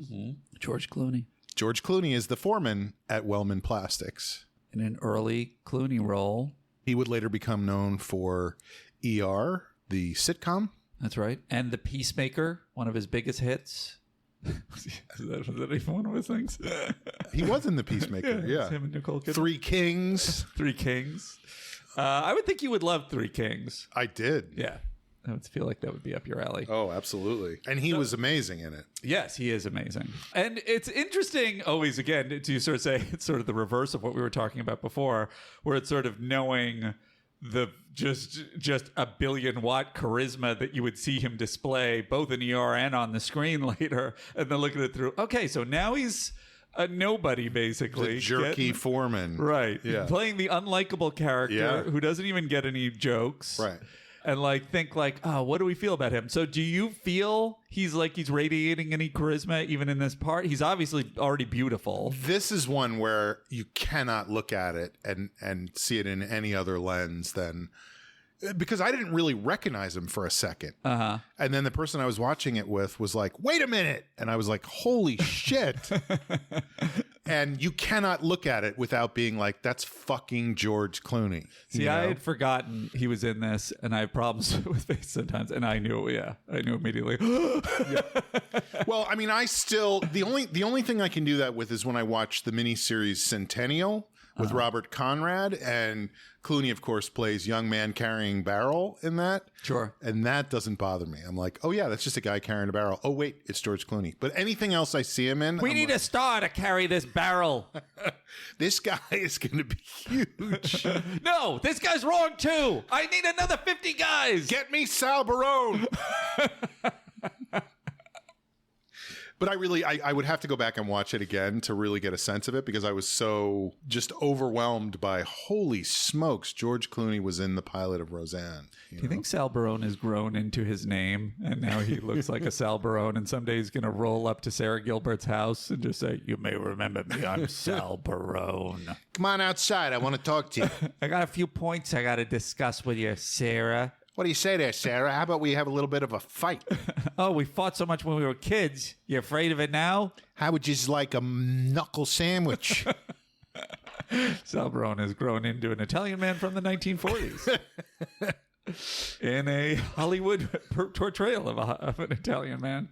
[SPEAKER 1] George Clooney.
[SPEAKER 2] George Clooney is the foreman at Wellman Plastics.
[SPEAKER 1] In an early Clooney role.
[SPEAKER 2] He would later become known for ER, the sitcom.
[SPEAKER 1] That's right. And The Peacemaker, one of his biggest hits. Was that even one of his things?
[SPEAKER 2] He was in The Peacemaker, yeah.
[SPEAKER 1] Him and Nicole Kidman.
[SPEAKER 2] Three Kings.
[SPEAKER 1] Three Kings. I would think you would love Three Kings.
[SPEAKER 2] I did.
[SPEAKER 1] Yeah. I would feel like that would be up your alley.
[SPEAKER 2] Oh, absolutely. And he was amazing in it.
[SPEAKER 1] Yes, he is amazing. And it's interesting always, again, to sort of say it's sort of the reverse of what we were talking about before, where it's sort of knowing the just a billion-watt charisma that you would see him display both in ER and on the screen later, and then looking at it through, okay, so now he's a nobody, basically.
[SPEAKER 2] The jerky foreman.
[SPEAKER 1] Right.
[SPEAKER 2] Yeah.
[SPEAKER 1] Playing the unlikable character who doesn't even get any jokes.
[SPEAKER 2] Right.
[SPEAKER 1] And think oh, what do we feel about him? So do you feel he's radiating any charisma even in this part? He's obviously already beautiful.
[SPEAKER 2] This is one where you cannot look at it and see it in any other lens than because I didn't really recognize him for a second.
[SPEAKER 1] Uh-huh.
[SPEAKER 2] And then the person I was watching it with was like, wait a minute. And I was like, holy shit. And you cannot look at it without being like, that's fucking George Clooney.
[SPEAKER 1] See, I had forgotten he was in this, and I have problems with face sometimes, and I knew immediately.
[SPEAKER 2] Well, I mean, the only thing I can do that with is when I watch the miniseries Centennial with Robert Conrad, and Clooney, of course, plays young man carrying barrel in that.
[SPEAKER 1] Sure.
[SPEAKER 2] And that doesn't bother me. I'm like, oh yeah, that's just a guy carrying a barrel. Oh wait, it's George Clooney. But anything else I see him in,
[SPEAKER 1] We need a star to carry this barrel.
[SPEAKER 2] this guy is going to be huge.
[SPEAKER 1] No, this guy's wrong too. I need another 50 guys.
[SPEAKER 2] Get me Sal Barone. But I would have to go back and watch it again to really get a sense of it, because I was so just overwhelmed by, holy smokes, George Clooney was in the pilot of Roseanne.
[SPEAKER 1] Do you think Sal Barone has grown into his name, and now he looks like a Sal Barone, and someday he's going to roll up to Sarah Gilbert's house and just say, you may remember me, I'm Sal Barone.
[SPEAKER 2] Come on outside, I want to talk to you.
[SPEAKER 1] I got a few points I got to discuss with you, Sarah.
[SPEAKER 2] What do you say there, Sarah? How about we have a little bit of a fight?
[SPEAKER 1] Oh, we fought so much when we were kids. You afraid of it now?
[SPEAKER 2] How would you like a knuckle sandwich?
[SPEAKER 1] Sal Barone has grown into an Italian man from the 1940s. In a Hollywood portrayal of an Italian man.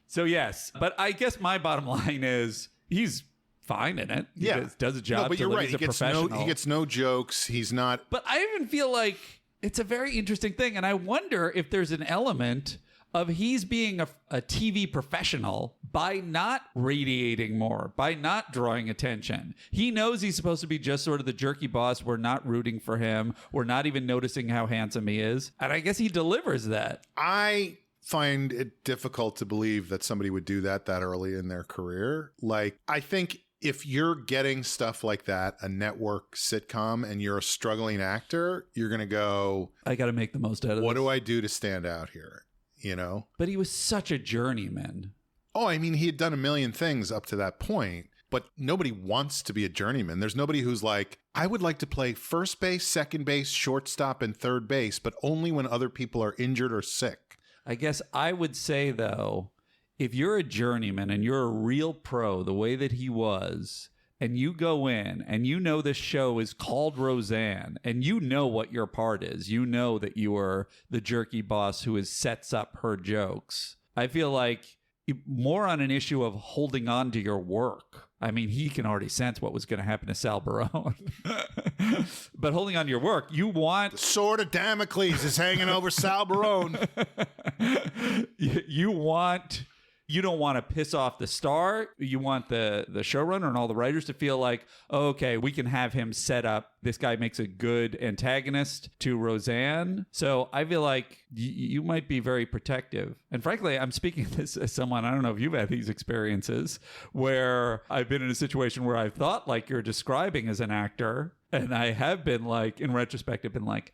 [SPEAKER 1] So, yes. But I guess my bottom line is he's fine in it. He does a job.
[SPEAKER 2] No, but you're right.
[SPEAKER 1] He's a professional.
[SPEAKER 2] He gets no jokes. He's not.
[SPEAKER 1] But I even feel like it's a very interesting thing. And I wonder if there's an element of he's being a TV professional by not radiating more, by not drawing attention. He knows he's supposed to be just sort of the jerky boss. We're not rooting for him. We're not even noticing how handsome he is. And I guess he delivers that.
[SPEAKER 2] I find it difficult to believe that somebody would do that early in their career. Like, I think if you're getting stuff like that, a network sitcom, and you're a struggling actor, you're going to go,
[SPEAKER 1] I got to make the most out of this.
[SPEAKER 2] What do I do to stand out here? You know?
[SPEAKER 1] But he was such a journeyman.
[SPEAKER 2] Oh, I mean, he had done a million things up to that point, but nobody wants to be a journeyman. There's nobody who's like, I would like to play first base, second base, shortstop, and third base, but only when other people are injured or sick.
[SPEAKER 1] I guess I would say, though, if you're a journeyman and you're a real pro the way that he was, and you go in and you know this show is called Roseanne, and you know what your part is, you know that you are the jerky boss who sets up her jokes. I feel like more on an issue of holding on to your work. I mean, he can already sense what was going to happen to Sal Barone. But holding on to your work, you want...
[SPEAKER 2] The sword of Damocles is hanging over Sal Barone.
[SPEAKER 1] You don't want to piss off the star. You want the showrunner and all the writers to feel like, oh, okay, we can have him set up. This guy makes a good antagonist to Roseanne. So I feel like you might be very protective. And frankly, I'm speaking of this as someone, I don't know if you've had these experiences, where I've been in a situation where I've thought like you're describing as an actor. And I have been like, in retrospect, I've been like,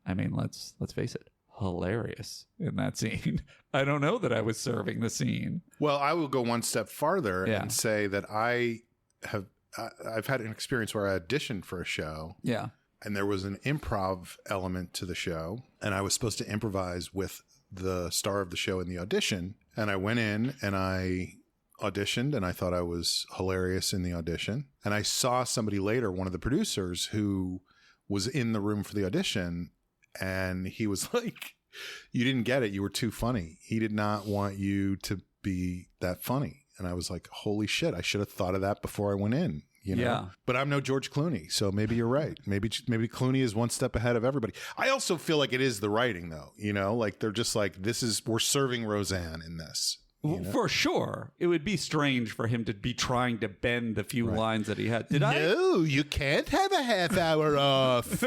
[SPEAKER 1] let's face it, hilarious in that scene. I don't know that I was serving the scene.
[SPEAKER 2] Well, I will go one step farther and say that I've had an experience where I auditioned for a show.
[SPEAKER 1] Yeah.
[SPEAKER 2] And there was an improv element to the show, and I was supposed to improvise with the star of the show in the audition. And I went in and I auditioned, and I thought I was hilarious in the audition. And I saw somebody later, one of the producers, who was in the room for the audition, and he was like, you didn't get it. You were too funny. He did not want you to be that funny. And I was like, holy shit, I should have thought of that before I went in. You know? Yeah. But I'm no George Clooney, so maybe you're right. Maybe Clooney is one step ahead of everybody. I also feel like it is the writing, though. You know, like they're just like, we're serving Roseanne in this. You know?
[SPEAKER 1] For sure. It would be strange for him to be trying to bend the few lines that he had.
[SPEAKER 2] No, you can't have a half hour off.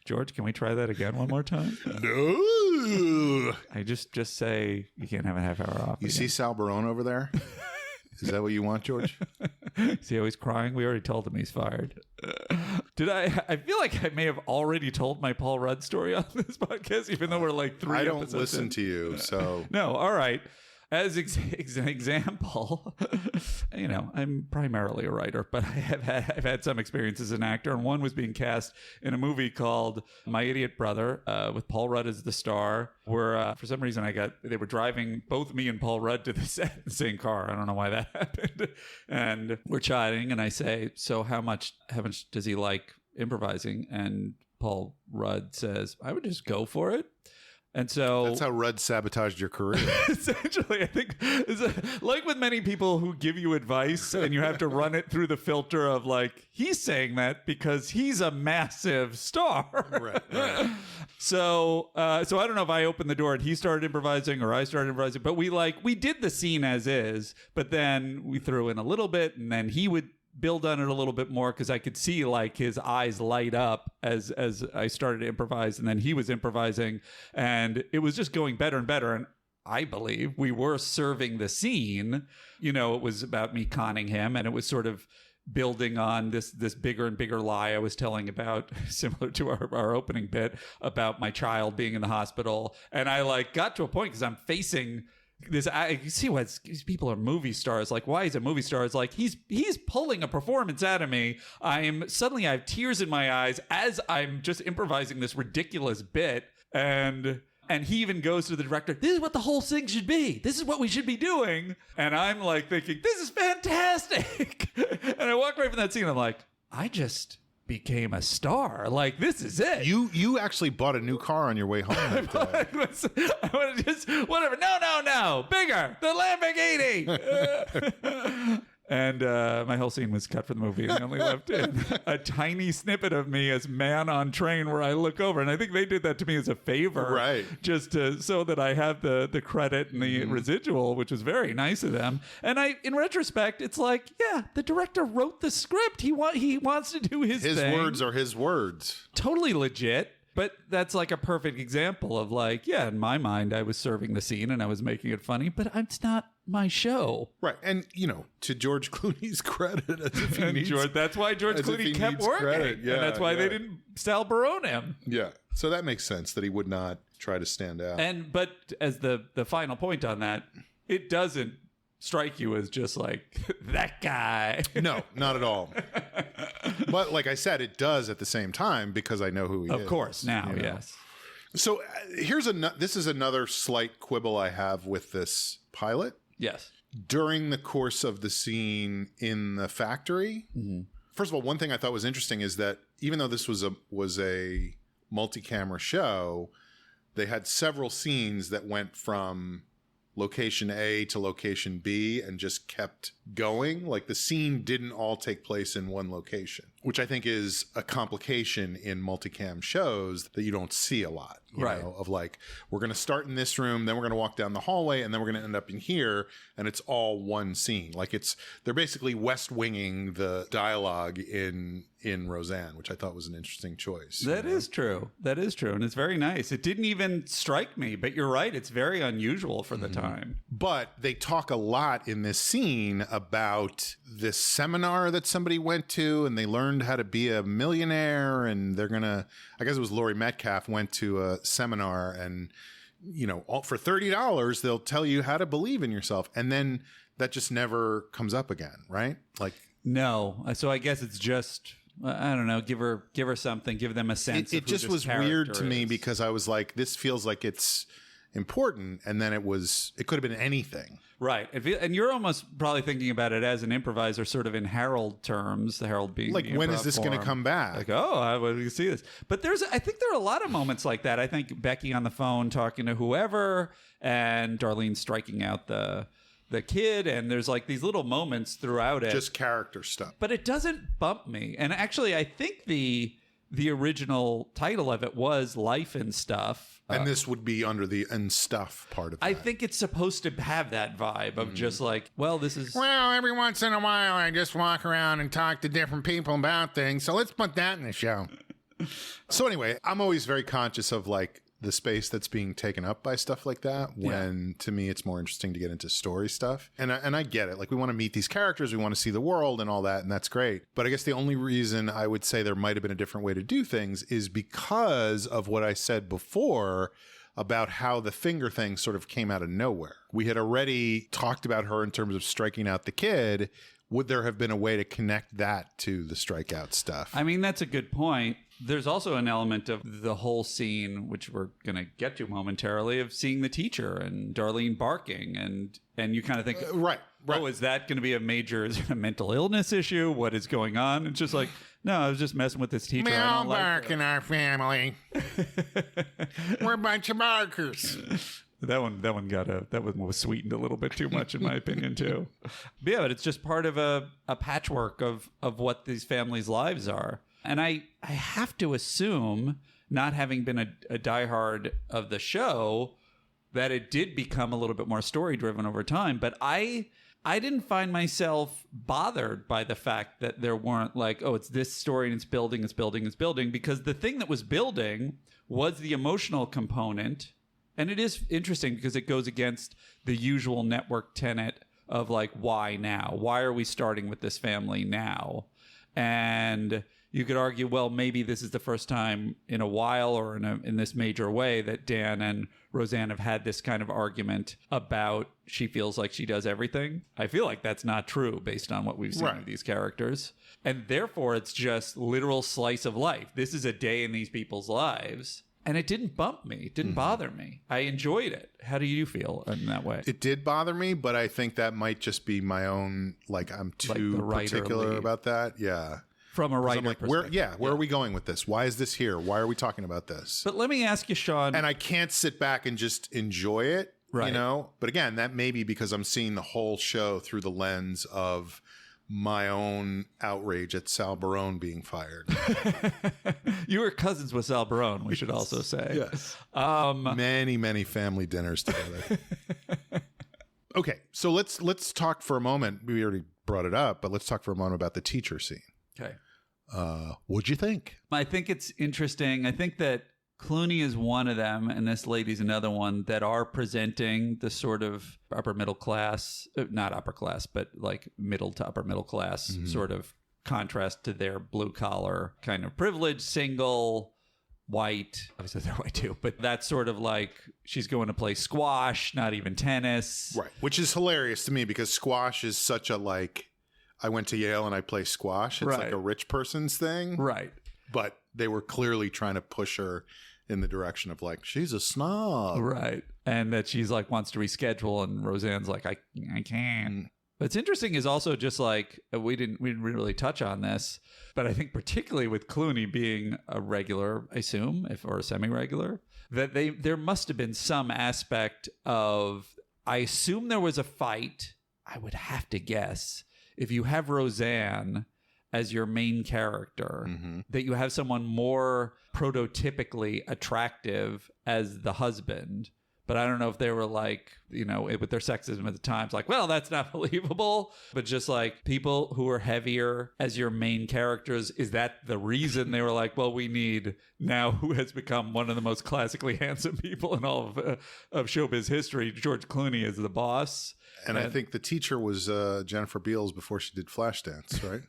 [SPEAKER 1] George, can we try that again one more time?
[SPEAKER 2] No.
[SPEAKER 1] I just say you can't have a half hour off.
[SPEAKER 2] You see Sal Barone over there? Is that what you want, George?
[SPEAKER 1] See how he's crying? We already told him he's fired. I feel like I may have already told my Paul Rudd story on this podcast, even though we're like 3 episodes
[SPEAKER 2] I don't listen to you, so.
[SPEAKER 1] No, all right. as an example, I'm primarily a writer, but I've had some experience as an actor, and one was being cast in a movie called My Idiot Brother with Paul Rudd as the star, where for some reason they were driving both me and Paul Rudd to the set in the same car. I don't know why that happened. And we're chatting, and I say, so how much does he like improvising? And Paul Rudd says, I would just go for it. And so
[SPEAKER 2] that's how Rudd sabotaged your career.
[SPEAKER 1] Essentially, I think like with many people who give you advice and you have to run it through the filter of like, he's saying that because he's a massive star.
[SPEAKER 2] Right.
[SPEAKER 1] So I don't know if I opened the door and he started improvising or I started improvising, but we did the scene as is, but then we threw in a little bit, and then he would build on it a little bit more because I could see like his eyes light up as I started to improvise, and then he was improvising, and it was just going better and better. And I believe we were serving the scene. It was about me conning him, and it was sort of building on this bigger and bigger lie I was telling about, similar to our opening bit about my child being in the hospital. And I like got to a point because I'm facing this. You see what these people are movie stars. Like, why is a movie star? It's like he's pulling a performance out of me. I have tears in my eyes as I'm just improvising this ridiculous bit, and he even goes to the director, this is what the whole thing should be. This is what we should be doing. And I'm like thinking, this is fantastic. And I walk away from that scene, and I'm like, I just became a star. Like, this is it.
[SPEAKER 2] You actually bought a new car on your way home that day.
[SPEAKER 1] I want to just whatever. No, bigger. The Lamborghini. And my whole scene was cut from the movie, and I only left in a tiny snippet of me as man on train where I look over. And I think they did that to me as a favor.
[SPEAKER 2] Right.
[SPEAKER 1] Just so that I have the credit and the residual, which was very nice of them. And in retrospect, it's like, yeah, the director wrote the script. He wants to do his thing.
[SPEAKER 2] His words are his words.
[SPEAKER 1] Totally legit. But that's like a perfect example of like, yeah, in my mind, I was serving the scene and I was making it funny, but it's not my show.
[SPEAKER 2] Right. And, to George Clooney's credit, as if he needs,
[SPEAKER 1] that's why George Clooney kept working. Credit. Yeah, and that's why they didn't Sal Barone him.
[SPEAKER 2] Yeah. So that makes sense that he would not try to stand out.
[SPEAKER 1] But as the final point on that, it doesn't strike you as just like that guy.
[SPEAKER 2] No, not at all. But like I said, it does at the same time because I know who he is.
[SPEAKER 1] Of course, now, yes.
[SPEAKER 2] So this is another slight quibble I have with this pilot.
[SPEAKER 1] Yes.
[SPEAKER 2] During the course of the scene in the factory, first of all, one thing I thought was interesting is that even though this was a multi-camera show, they had several scenes that went from location A to location B and just kept going. Like the scene didn't all take place in one location, which I think is a complication in multicam shows that you don't see a lot. You know, of like, we're going to start in this room, then we're going to walk down the hallway, and then we're going to end up in here, and it's all one scene. Like they're basically West Winging the dialogue in Roseanne, which I thought was an interesting choice.
[SPEAKER 1] That is true. That is true. And it's very nice. It didn't even strike me, but you're right. It's very unusual for the time.
[SPEAKER 2] But they talk a lot in this scene about this seminar that somebody went to, and they learned how to be a millionaire, and they're going to, I guess it was Laurie Metcalf went to a seminar, and for $30 they'll tell you how to believe in yourself, and then that just never comes up again, right? Like,
[SPEAKER 1] no. So I guess it's just, I don't know, give her something, give them a sense.
[SPEAKER 2] It just was weird to me because I was like, this feels like it's important, and then it could have been anything.
[SPEAKER 1] Right. And you're almost probably thinking about it as an improviser, sort of in Harold terms, the Harold being
[SPEAKER 2] like, when is this going to come back?
[SPEAKER 1] Like, when do you see this? But I think there are a lot of moments like that. I think Becky on the phone talking to whoever, and Darlene striking out the kid, and there's like these little moments throughout it.
[SPEAKER 2] Just character stuff.
[SPEAKER 1] But it doesn't bump me. And actually, I think the original title of it was Life and Stuff.
[SPEAKER 2] And this would be under the and stuff part of it.
[SPEAKER 1] I think it's supposed to have that vibe of just like, this is...
[SPEAKER 2] Well, every once in a while, I just walk around and talk to different people about things. So let's put that in the show. So anyway, I'm always very conscious of like the space that's being taken up by stuff like that, when to me it's more interesting to get into story stuff. And I get it. Like, we want to meet these characters, we want to see the world and all that, and that's great. But I guess the only reason I would say there might have been a different way to do things is because of what I said before about how the finger thing sort of came out of nowhere. We had already talked about her in terms of striking out the kid. Would there have been a way to connect that to the strikeout stuff?
[SPEAKER 1] I mean, that's a good point. There's also an element of the whole scene, which we're going to get to momentarily, of seeing the teacher and Darlene barking. And you kind of think,
[SPEAKER 2] right.
[SPEAKER 1] oh, is that going to be a major mental illness issue? What is going on? It's just like, no, I was just messing with this teacher. I don't
[SPEAKER 2] bark in our family. We're a bunch of barkers.
[SPEAKER 1] That one was sweetened a little bit too much, in my opinion, too. But yeah, but it's just part of a patchwork of what these families' lives are. And I have to assume, not having been a diehard of the show, that it did become a little bit more story-driven over time. But I didn't find myself bothered by the fact that there weren't like, oh, it's this story and it's building, because the thing that was building was the emotional component. And it is interesting because it goes against the usual network tenet of like, why now? Why are we starting with this family now? And you could argue, well, maybe this is the first time in a while or in this major way that Dan and Roseanne have had this kind of argument about she feels like she does everything. I feel like that's not true based on what we've seen of these characters. And therefore, it's just literal slice of life. This is a day in these people's lives. And it didn't bump me. It didn't bother me. I enjoyed it. How do you feel in that way?
[SPEAKER 2] It did bother me, but I think that might just be my own, like I'm too particular about that. Yeah.
[SPEAKER 1] From a writer
[SPEAKER 2] perspective. Where are we going with this? Why is this here? Why are we talking about this?
[SPEAKER 1] But let me ask you, Sean.
[SPEAKER 2] And I can't sit back and just enjoy it,
[SPEAKER 1] right.
[SPEAKER 2] You know? But again, that may be because I'm seeing the whole show through the lens of my own outrage at Sal Barone being fired.
[SPEAKER 1] You were cousins with Sal Barone, we should also say.
[SPEAKER 2] Yes. Many family dinners together. Okay, so let's talk for a moment. We already brought it up, but let's talk for a moment about the teacher scene.
[SPEAKER 1] Okay.
[SPEAKER 2] What'd you think?
[SPEAKER 1] I think it's interesting. I think that Clooney is one of them, and this lady's another one that are presenting the sort of upper middle class, not upper class, but like middle to upper middle class sort of contrast to their blue collar kind of privilege, single, white. Obviously, they're white too, but that's sort of like she's going to play squash, not even tennis.
[SPEAKER 2] Right. Which is hilarious to me because squash is such a like, I went to Yale and I play squash. It's like a rich person's thing.
[SPEAKER 1] Right.
[SPEAKER 2] But they were clearly trying to push her in the direction of like, she's a snob.
[SPEAKER 1] Right. And that she's like wants to reschedule and Roseanne's like, I can't. What's interesting is also just like, we didn't really touch on this, but I think particularly with Clooney being a regular, I assume, or a semi-regular, that there must have been some aspect of, I assume there was a fight, I would have to guess, if you have Roseanne as your main character, that you have someone more prototypically attractive as the husband. But I don't know if they were like, you know, with their sexism at the time, it's like, well, that's not believable. But just like people who are heavier as your main characters, is that the reason they were like, well, we need now who has become one of the most classically handsome people in all of showbiz history, George Clooney is the boss.
[SPEAKER 2] And I think the teacher was Jennifer Beals before she did Flashdance, right?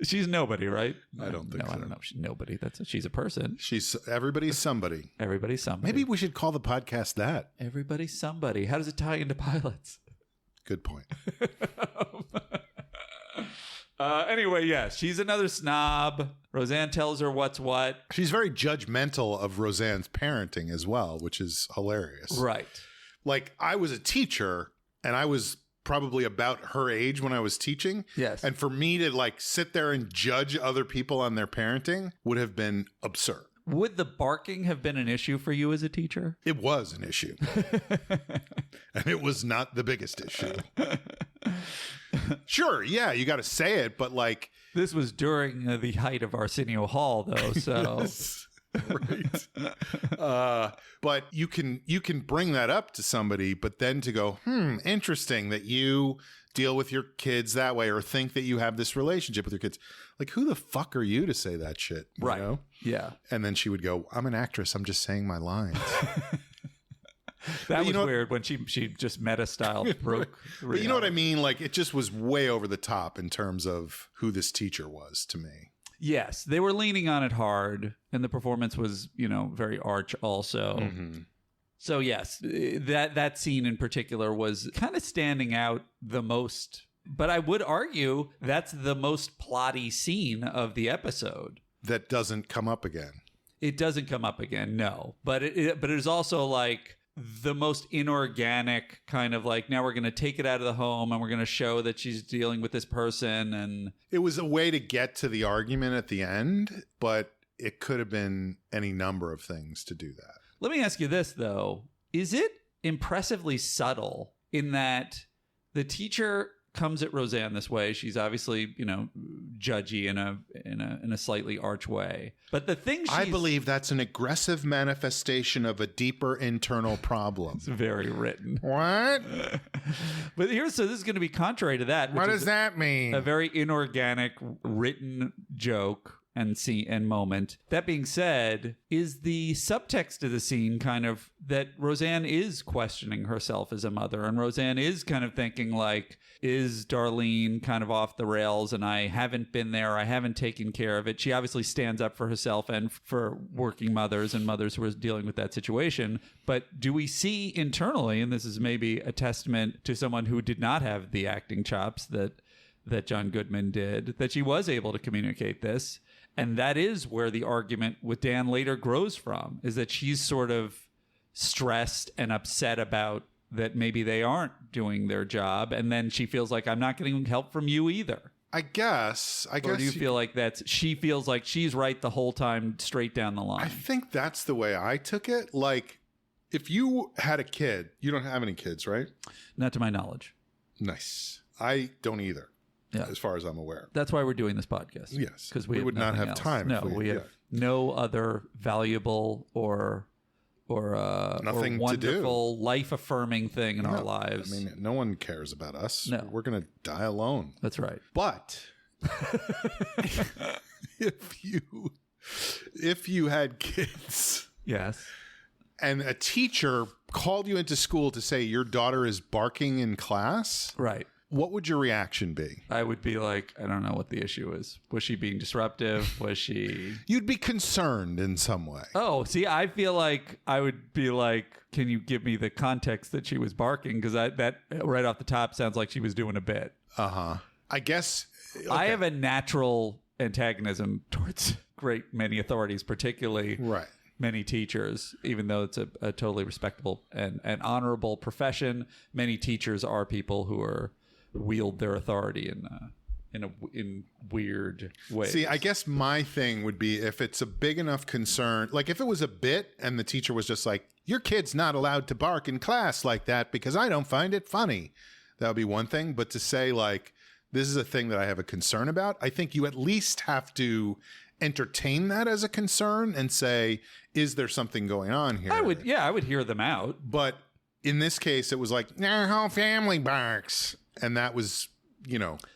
[SPEAKER 1] She's nobody, right?
[SPEAKER 2] I don't think so.
[SPEAKER 1] I don't know. She's nobody. She's a person.
[SPEAKER 2] Everybody's somebody.
[SPEAKER 1] Everybody's somebody.
[SPEAKER 2] Maybe we should call the podcast that.
[SPEAKER 1] Everybody's somebody. How does it tie into pilots?
[SPEAKER 2] Good point.
[SPEAKER 1] Anyway, yeah, she's another snob. Roseanne tells her what's what.
[SPEAKER 2] She's very judgmental of Roseanne's parenting as well, which is hilarious.
[SPEAKER 1] Right.
[SPEAKER 2] Like, I was a teacher and I was probably about her age when I was teaching.
[SPEAKER 1] Yes.
[SPEAKER 2] And for me to like sit there and judge other people on their parenting would have been absurd.
[SPEAKER 1] Would the barking have been an issue for you as a teacher?
[SPEAKER 2] It was an issue. And it was not the biggest issue. Sure, yeah, you got to say it, but like...
[SPEAKER 1] This was during the height of Arsenio Hall, though, so...
[SPEAKER 2] Yes. Right. But you can bring that up to somebody, but then to go, interesting that you deal with your kids that way or think that you have this relationship with your kids. Like, who the fuck are you to say that shit?
[SPEAKER 1] Right.
[SPEAKER 2] You know?
[SPEAKER 1] Yeah.
[SPEAKER 2] And then she would go, I'm an actress. I'm just saying my lines.
[SPEAKER 1] That was weird when she just meta style broke.
[SPEAKER 2] But you know what I mean? Like, it just was way over the top in terms of who this teacher was to me.
[SPEAKER 1] Yes, they were leaning on it hard, and the performance was, very arch also.
[SPEAKER 2] Mm-hmm.
[SPEAKER 1] So yes, that scene in particular was kind of standing out the most. But I would argue that's the most plotty scene of the episode.
[SPEAKER 2] That doesn't come up again.
[SPEAKER 1] It doesn't come up again, no. But it is also like the most inorganic kind of like, now we're going to take it out of the home and we're going to show that she's dealing with this person. And
[SPEAKER 2] it was a way to get to the argument at the end, but it could have been any number of things to do that.
[SPEAKER 1] Let me ask you this, though. Is it impressively subtle in that the teacher comes at Roseanne this way? She's obviously, judgy in a slightly arch way. But the thing
[SPEAKER 2] I believe that's an aggressive manifestation of a deeper internal problem.
[SPEAKER 1] It's very written.
[SPEAKER 2] What?
[SPEAKER 1] But so this is going to be contrary to that.
[SPEAKER 2] What does that mean?
[SPEAKER 1] A very inorganic written joke and moment. That being said, is the subtext of the scene kind of that Roseanne is questioning herself as a mother, and Roseanne is kind of thinking like, is Darlene kind of off the rails and I haven't been there, I haven't taken care of it. She obviously stands up for herself and for working mothers and mothers who are dealing with that situation. But do we see internally, and this is maybe a testament to someone who did not have the acting chops that John Goodman did, that she was able to communicate this? And that is where the argument with Dan later grows from, is that she's sort of stressed and upset about that maybe they aren't doing their job. And then she feels like, I'm not getting help from you either.
[SPEAKER 2] I guess.
[SPEAKER 1] Or do you feel like she feels like she's right the whole time straight down the line?
[SPEAKER 2] I think that's the way I took it. Like, if you had a kid, you don't have any kids, right?
[SPEAKER 1] Not to my knowledge.
[SPEAKER 2] Nice. I don't either. Yeah. As far as I'm aware.
[SPEAKER 1] That's why we're doing this podcast.
[SPEAKER 2] Yes.
[SPEAKER 1] Because
[SPEAKER 2] we would not have time.
[SPEAKER 1] No, we have no other valuable or
[SPEAKER 2] nothing
[SPEAKER 1] wonderful, life-affirming thing in our lives.
[SPEAKER 2] I mean, no one cares about us.
[SPEAKER 1] No.
[SPEAKER 2] We're going to die alone.
[SPEAKER 1] That's right.
[SPEAKER 2] But if you had kids.
[SPEAKER 1] Yes.
[SPEAKER 2] And a teacher called you into school to say your daughter is barking in class.
[SPEAKER 1] Right.
[SPEAKER 2] What would your reaction be?
[SPEAKER 1] I would be like, I don't know what the issue is. Was she being disruptive? Was she...
[SPEAKER 2] You'd be concerned in some way.
[SPEAKER 1] Oh, see, I feel like I would be like, can you give me the context that she was barking? Because that right off the top sounds like she was doing a bit.
[SPEAKER 2] Uh-huh. I guess... Okay.
[SPEAKER 1] I have a natural antagonism towards great many authorities, particularly...
[SPEAKER 2] Right.
[SPEAKER 1] Many teachers, even though it's a totally respectable and honorable profession, many teachers are people who wield their authority in weird ways.
[SPEAKER 2] See, I guess my thing would be if it's a big enough concern, like if it was a bit and the teacher was just like, your kid's not allowed to bark in class like that because I don't find it funny. That would be one thing. But to say like, this is a thing that I have a concern about, I think you at least have to entertain that as a concern and say, is there something going on here?
[SPEAKER 1] I would hear them out.
[SPEAKER 2] But in this case, it was like, their whole family barks. And that was,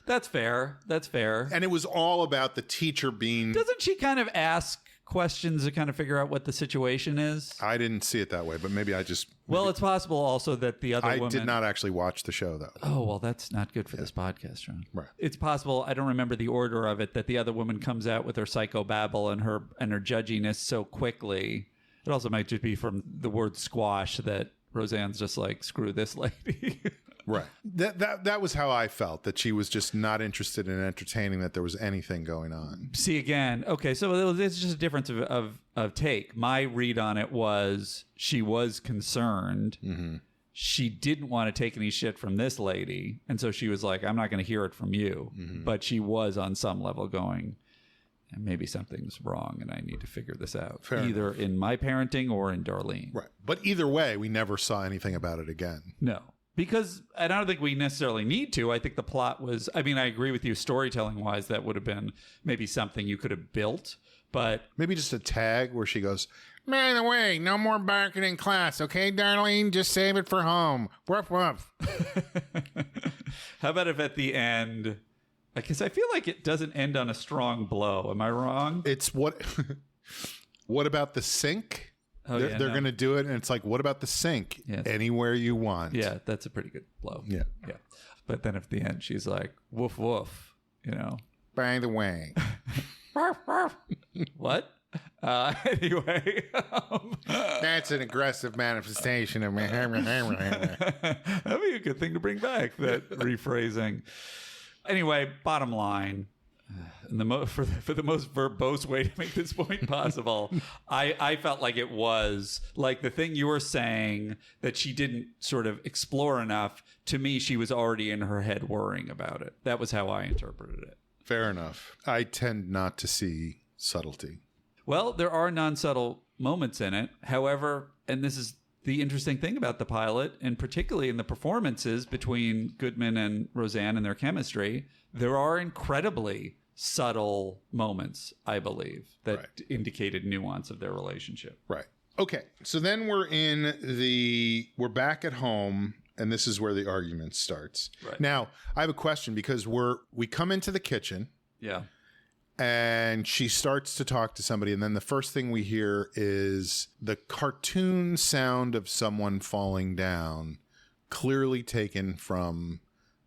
[SPEAKER 1] That's fair. That's fair.
[SPEAKER 2] And it was all about the teacher being...
[SPEAKER 1] Doesn't she kind of ask questions to kind of figure out what the situation is?
[SPEAKER 2] I didn't see it that way, but maybe I just...
[SPEAKER 1] Well, it's possible also that the other woman...
[SPEAKER 2] I did not actually watch the show, though.
[SPEAKER 1] Oh, well, that's not good for this podcast, John.
[SPEAKER 2] Right.
[SPEAKER 1] It's possible, I don't remember the order of it, that the other woman comes out with her psychobabble and her judginess so quickly. It also might just be from the word squash that Roseanne's just like, screw this lady.
[SPEAKER 2] Right. That was how I felt, that she was just not interested in entertaining that there was anything going on.
[SPEAKER 1] See, again, okay, so it's just a difference of take. My read on it was she was concerned. Mm-hmm. She didn't want to take any shit from this lady. And so she was like, I'm not going to hear it from you. Mm-hmm. But she was on some level going, maybe something's wrong and I need to figure this out. Either in my parenting or in Darlene.
[SPEAKER 2] Right. But either way, we never saw anything about it again.
[SPEAKER 1] No. Because I don't think we necessarily need to. I think the plot was, I mean, I agree with you storytelling wise, that would have been maybe something you could have built, but
[SPEAKER 2] maybe just a tag where she goes, by the way, no more barking in class. Okay, Darlene, just save it for home. Woof, woof.
[SPEAKER 1] How about if at the end, because I feel like it doesn't end on a strong blow. Am I wrong?
[SPEAKER 2] It's what about the sink?
[SPEAKER 1] Oh,
[SPEAKER 2] they're going to do it, and it's like, what about the sink?
[SPEAKER 1] Yes.
[SPEAKER 2] Anywhere you want.
[SPEAKER 1] Yeah, that's a pretty good blow.
[SPEAKER 2] Yeah.
[SPEAKER 1] But then at the end, she's like, woof, woof,
[SPEAKER 2] By the way.
[SPEAKER 1] What? Anyway,
[SPEAKER 2] That's an aggressive manifestation of
[SPEAKER 1] that'd be a good thing to bring back, that rephrasing. Anyway, bottom line, and for the most verbose way to make this point possible, I felt like it was like the thing you were saying that she didn't sort of explore enough. To me, she was already in her head worrying about it. That was how I interpreted it.
[SPEAKER 2] Fair enough. I tend not to see subtlety.
[SPEAKER 1] Well, there are non-subtle moments in it. However, and this is the interesting thing about the pilot, and particularly in the performances between Goodman and Roseanne and their chemistry, there are incredibly subtle moments, I believe, that indicated nuance of their relationship.
[SPEAKER 2] Right. Okay. So then we're back at home, and this is where the argument starts.
[SPEAKER 1] Right.
[SPEAKER 2] Now, I have a question because we come into the kitchen.
[SPEAKER 1] Yeah.
[SPEAKER 2] And she starts to talk to somebody, and then the first thing we hear is the cartoon sound of someone falling down, clearly taken from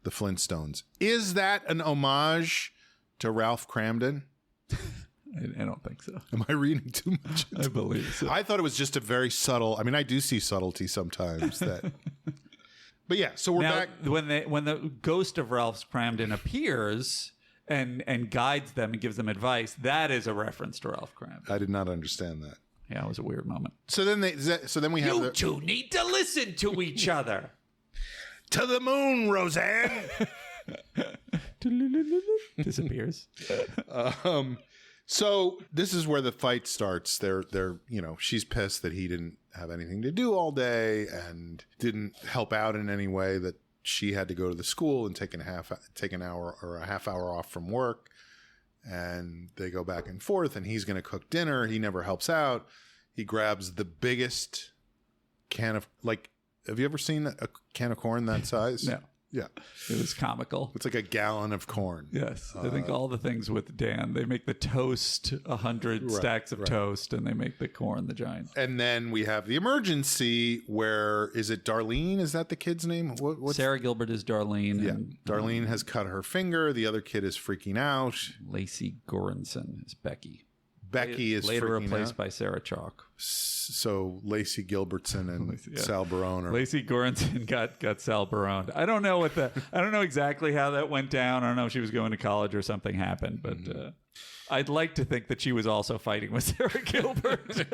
[SPEAKER 2] the Flintstones. Is that an homage to Ralph Cramden?
[SPEAKER 1] I don't think so.
[SPEAKER 2] Am I reading too much?
[SPEAKER 1] I believe so.
[SPEAKER 2] I thought it was just a very subtle. I mean, I do see subtlety sometimes. But yeah, so we're back.
[SPEAKER 1] When the ghost of Ralph Cramden appears and guides them and gives them advice, that is a reference to Ralph Cramden.
[SPEAKER 2] I did not understand that.
[SPEAKER 1] Yeah, it was a weird moment.
[SPEAKER 2] So then we have
[SPEAKER 1] You two need to listen to each other.
[SPEAKER 2] To the moon, Roseanne.
[SPEAKER 1] Disappears.
[SPEAKER 2] So this is where the fight starts. They're she's pissed that he didn't have anything to do all day and didn't help out in any way, that she had to go to the school and take an hour or a half hour off from work, and they go back and forth, and he's going to cook dinner. He never helps out. He grabs the biggest can of, like, have you ever seen a can of corn that size?
[SPEAKER 1] No.
[SPEAKER 2] Yeah.
[SPEAKER 1] It was comical.
[SPEAKER 2] It's like a gallon of corn.
[SPEAKER 1] Yes. I think all the things with Dan, they make the toast 100 stacks of toast, and they make the corn the giant.
[SPEAKER 2] And then we have the emergency where, is it Darlene? Is that the kid's name? What's
[SPEAKER 1] Sarah Gilbert is Darlene.
[SPEAKER 2] Yeah.
[SPEAKER 1] And
[SPEAKER 2] Darlene has cut her finger. The other kid is freaking out.
[SPEAKER 1] Lacey Goranson is Becky.
[SPEAKER 2] Becky is
[SPEAKER 1] later
[SPEAKER 2] freaking
[SPEAKER 1] replaced
[SPEAKER 2] out.
[SPEAKER 1] by Sarah Chalk.
[SPEAKER 2] So Lacey Gilbertson and Sal Barone.
[SPEAKER 1] Lacey Goranson got Sal Barone. I don't know I don't know exactly how that went down. I don't know if she was going to college or something happened, but I'd like to think that she was also fighting with Sarah Gilbert.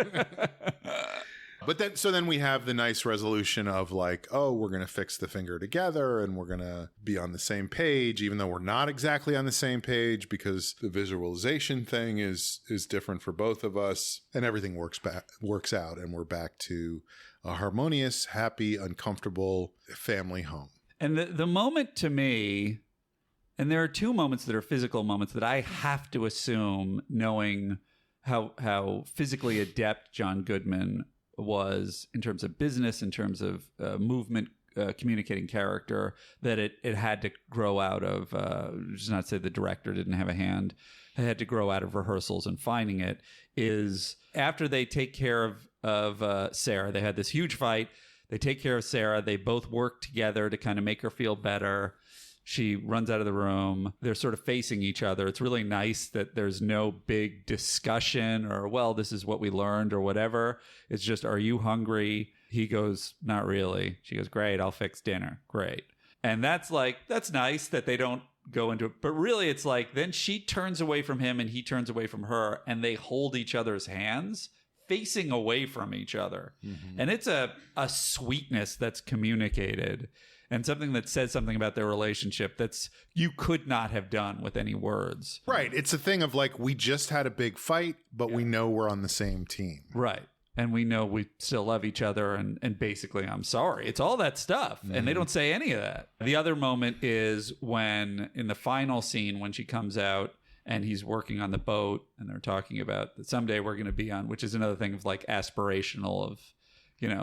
[SPEAKER 2] But then we have the nice resolution of like, oh, we're going to fix the finger together and we're going to be on the same page, even though we're not exactly on the same page because the visualization thing is different for both of us, and everything works out, and we're back to a harmonious, happy, uncomfortable family home.
[SPEAKER 1] And the moment to me, and there are two moments that are physical moments that I have to assume, knowing how physically adept John Goodman was in terms of business, in terms of movement, communicating character, that it had to grow out of, just not to say the director didn't have a hand, it had to grow out of rehearsals and finding it, is after they take care of Sarah, they had this huge fight, they take care of Sarah, they both work together to kind of make her feel better. She runs out of the room. They're sort of facing each other. It's really nice that there's no big discussion or, well, this is what we learned or whatever. It's just, are you hungry? He goes, not really. She goes, great, I'll fix dinner. Great. And that's nice that they don't go into it. But really, it's like, then she turns away from him and he turns away from her, and they hold each other's hands facing away from each other. Mm-hmm. And it's a sweetness that's communicated, and something that says something about their relationship that's you could not have done with any words.
[SPEAKER 2] Right. It's a thing of like, we just had a big fight, but we know we're on the same team.
[SPEAKER 1] Right. And we know we still love each other, and basically, I'm sorry. It's all that stuff. Mm-hmm. And they don't say any of that. The other moment is when, in the final scene, when she comes out and he's working on the boat, and they're talking about that someday we're going to be on, which is another thing of like aspirational of,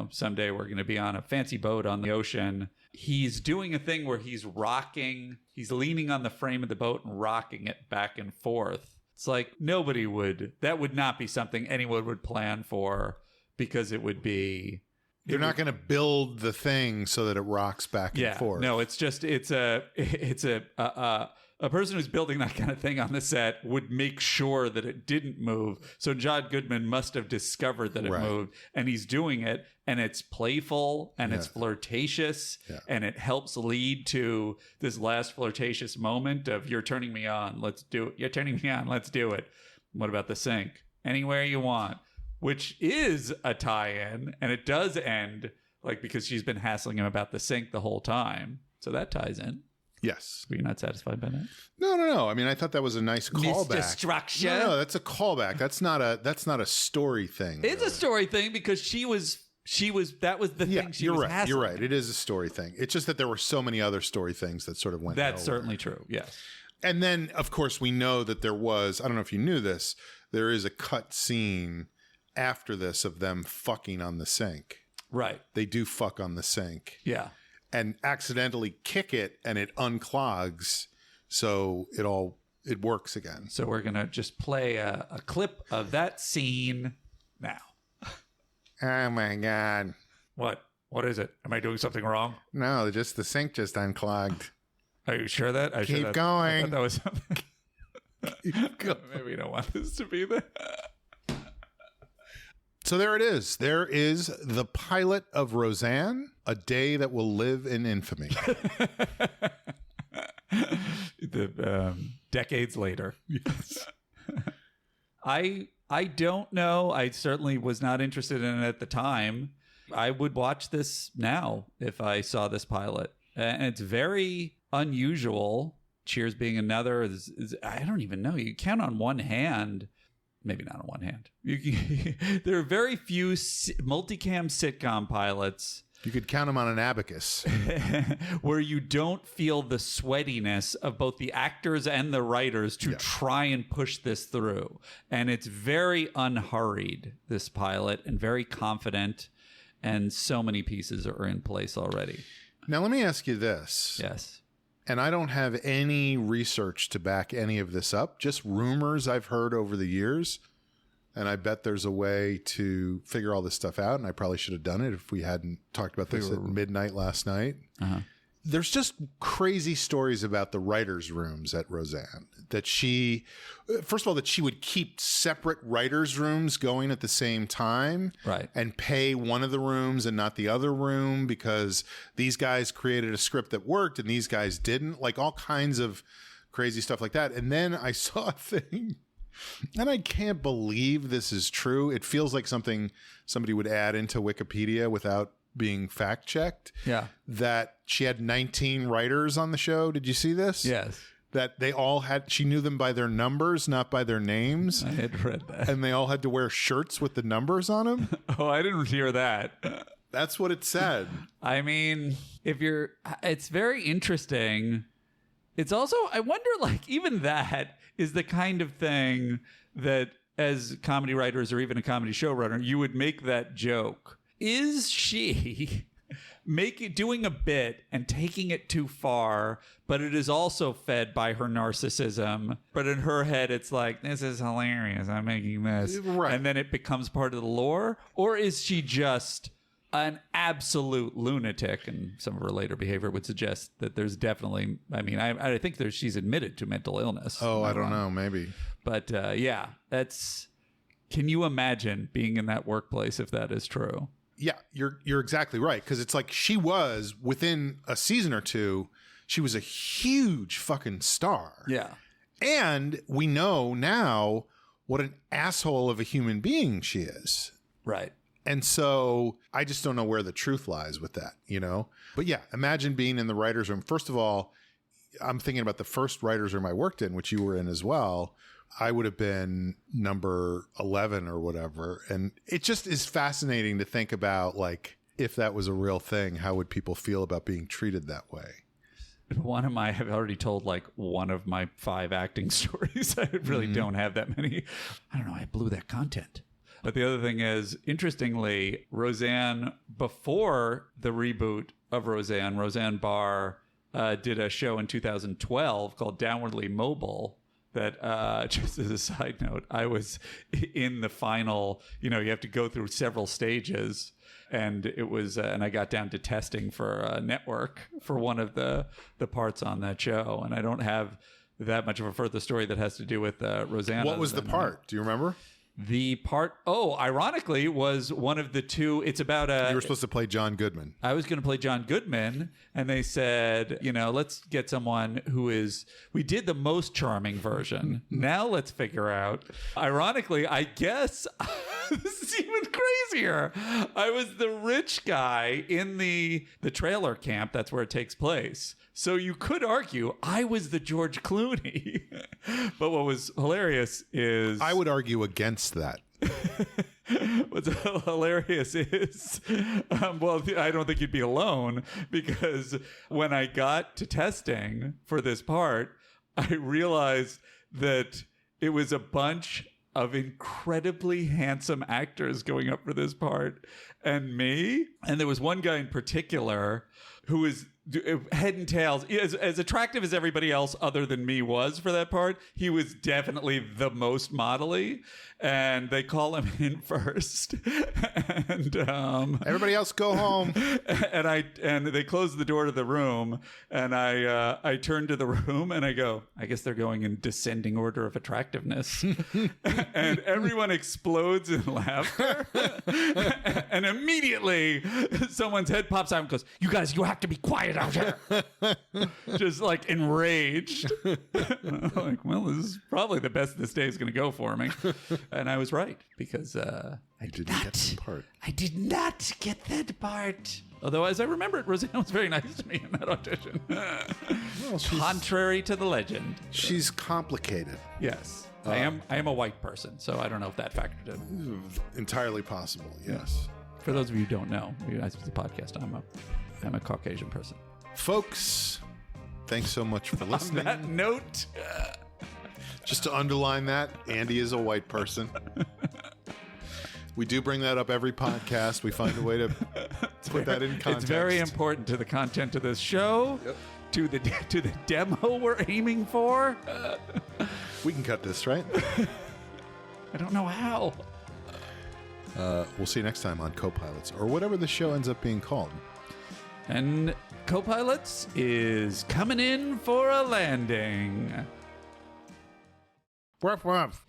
[SPEAKER 1] someday we're going to be on a fancy boat on the ocean. He's doing a thing where he's leaning on the frame of the boat and rocking it back and forth. It's like that would not be something anyone would plan for, because it would be...
[SPEAKER 2] They're not going to build the thing so that it rocks back and forth.
[SPEAKER 1] No, it's just, it's a a person who's building that kind of thing on the set would make sure that it didn't move. So John Goodman must have discovered that it moved, and he's doing it, and it's playful and it's flirtatious, and it helps lead to this last flirtatious moment of "You're turning me on, let's do it. You're turning me on, let's do it. What about the sink? Anywhere you want," which is a tie-in, and it does end like because she's been hassling him about the sink the whole time. So that ties in.
[SPEAKER 2] Yes.
[SPEAKER 1] Were you not satisfied by that?
[SPEAKER 2] No. I mean, I thought that was a nice callback.
[SPEAKER 1] Destruction.
[SPEAKER 2] No, that's a callback. That's not a story thing.
[SPEAKER 1] It's a story thing because that was the thing she was hassling.
[SPEAKER 2] You're right. It is a story thing. It's just that there were so many other story things that sort of went
[SPEAKER 1] That's
[SPEAKER 2] nowhere.
[SPEAKER 1] certainly true. Yes.
[SPEAKER 2] And then, of course, we know that there was, I don't know if you knew this, there is a cut scene after this of them fucking on the sink.
[SPEAKER 1] Right.
[SPEAKER 2] They do fuck on the sink.
[SPEAKER 1] Yeah.
[SPEAKER 2] And accidentally kick it and it unclogs. So it works again.
[SPEAKER 1] So we're going to just play a clip of that scene now.
[SPEAKER 2] Oh my God.
[SPEAKER 1] What? What is it? Am I doing something wrong?
[SPEAKER 2] No, just the sink just unclogged.
[SPEAKER 1] Are you sure that?
[SPEAKER 2] Keep going.
[SPEAKER 1] I thought that was something. Maybe you don't want this to be there.
[SPEAKER 2] So there it is. There is the pilot of Roseanne, a day that will live in infamy.
[SPEAKER 1] Decades later. Yes. I don't know. I certainly was not interested in it at the time. I would watch this now if I saw this pilot. And it's very unusual. Cheers being another is I don't even know. You count on one hand. Maybe not on one hand. There are very few multicam sitcom pilots.
[SPEAKER 2] You could count them on an abacus.
[SPEAKER 1] Where you don't feel the sweatiness of both the actors and the writers to try and push this through. And it's very unhurried, this pilot, and very confident. And so many pieces are in place already.
[SPEAKER 2] Now, let me ask you this.
[SPEAKER 1] Yes.
[SPEAKER 2] And I don't have any research to back any of this up, just rumors I've heard over the years. And I bet there's a way to figure all this stuff out. And I probably should have done it if we hadn't talked about this at midnight last night. Uh-huh. There's just crazy stories about the writers' rooms at Roseanne. That first of all, that she would keep separate writers' rooms going at the same time.
[SPEAKER 1] Right.
[SPEAKER 2] And pay one of the rooms and not the other room because these guys created a script that worked and these guys didn't. Like all kinds of crazy stuff like that. And then I saw a thing, and I can't believe this is true. It feels like something somebody would add into Wikipedia without being fact checked.
[SPEAKER 1] Yeah.
[SPEAKER 2] That she had 19 writers on the show. Did you see this?
[SPEAKER 1] Yes.
[SPEAKER 2] That they all she knew them by their numbers, not by their names.
[SPEAKER 1] I had read that.
[SPEAKER 2] And they all had to wear shirts with the numbers on them.
[SPEAKER 1] Oh, I didn't hear that.
[SPEAKER 2] That's what it said.
[SPEAKER 1] I mean, it's very interesting. It's also, I wonder, like, even that is the kind of thing that as comedy writers or even a comedy showrunner, you would make that joke. Is she doing a bit and taking it too far, but it is also fed by her narcissism? But in her head, it's like, this is hilarious, I'm making this.
[SPEAKER 2] Right.
[SPEAKER 1] And then it becomes part of the lore? Or is she just an absolute lunatic? And some of her later behavior would suggest that there's definitely, I mean, I think she's admitted to mental illness.
[SPEAKER 2] Oh, I don't know, maybe.
[SPEAKER 1] But yeah, can you imagine being in that workplace if that is true?
[SPEAKER 2] Yeah, you're exactly right. Because it's like she was, within a season or two, she was a huge fucking star.
[SPEAKER 1] Yeah.
[SPEAKER 2] And we know now what an asshole of a human being she is.
[SPEAKER 1] Right.
[SPEAKER 2] And so I just don't know where the truth lies with that, you know? But yeah, imagine being in the writer's room. First of all, I'm thinking about the first writer's room I worked in, which you were in as well. I would have been number 11 or whatever. And it just is fascinating to think about, like, if that was a real thing, how would people feel about being treated that way?
[SPEAKER 1] I've already told like one of my 5 acting stories. I really don't have that many. I don't know. I blew that content. But the other thing is, interestingly, Roseanne, before the reboot of Roseanne Barr did a show in 2012 called Downwardly Mobile. That just as a side note, I was in the final, you have to go through several stages, and it was, and I got down to testing for a network for one of the parts on that show. And I don't have that much of a further story that has to do with Roseanne.
[SPEAKER 2] What was the part? Do you remember?
[SPEAKER 1] The part, ironically, was one of the two. It's about
[SPEAKER 2] You were supposed to play John Goodman.
[SPEAKER 1] I was going to play John Goodman, and they said, let's get someone who is. We did the most charming version. Now let's figure out. Ironically, I guess this is even crazier. I was the rich guy in the trailer camp. That's where it takes place. So you could argue I was the George Clooney. But what was hilarious is...
[SPEAKER 2] I would argue against that.
[SPEAKER 1] What's hilarious is, I don't think you'd be alone, because when I got to testing for this part, I realized that it was a bunch of incredibly handsome actors going up for this part and me. And there was one guy in particular who was head and tails, as attractive as everybody else other than me was for that part. He was definitely the most modelly, and they call him in first. And
[SPEAKER 2] everybody else go home.
[SPEAKER 1] And they close the door to the room, and I turn to the room and I go, I guess they're going in descending order of attractiveness. And everyone explodes in laughter. And immediately someone's head pops out and goes, you guys, you have to be quiet out here. Just like enraged. I'm like, well, this is probably the best this day is going to go for me. And I was right, because I didn't get that part. I did not get that part. Although, as I remember it, Roseanne was very nice to me in that audition. Well, contrary to the legend.
[SPEAKER 2] She's complicated.
[SPEAKER 1] Yes. I am a white person, so I don't know if that factored in.
[SPEAKER 2] Entirely possible, yes.
[SPEAKER 1] For those of you who don't know, it's a podcast. I'm a Caucasian person.
[SPEAKER 2] Folks, thanks so much for listening.
[SPEAKER 1] On that note,
[SPEAKER 2] just to underline that, Andy is a white person. We do bring that up every podcast. We find a way to put that in context.
[SPEAKER 1] It's very important to the content of this show, to the demo we're aiming for.
[SPEAKER 2] We can cut this, right?
[SPEAKER 1] I don't know how.
[SPEAKER 2] We'll see you next time on Co-Pilots, or whatever the show ends up being called.
[SPEAKER 1] And Co-Pilots is coming in for a landing.
[SPEAKER 2] Ruff, ruff.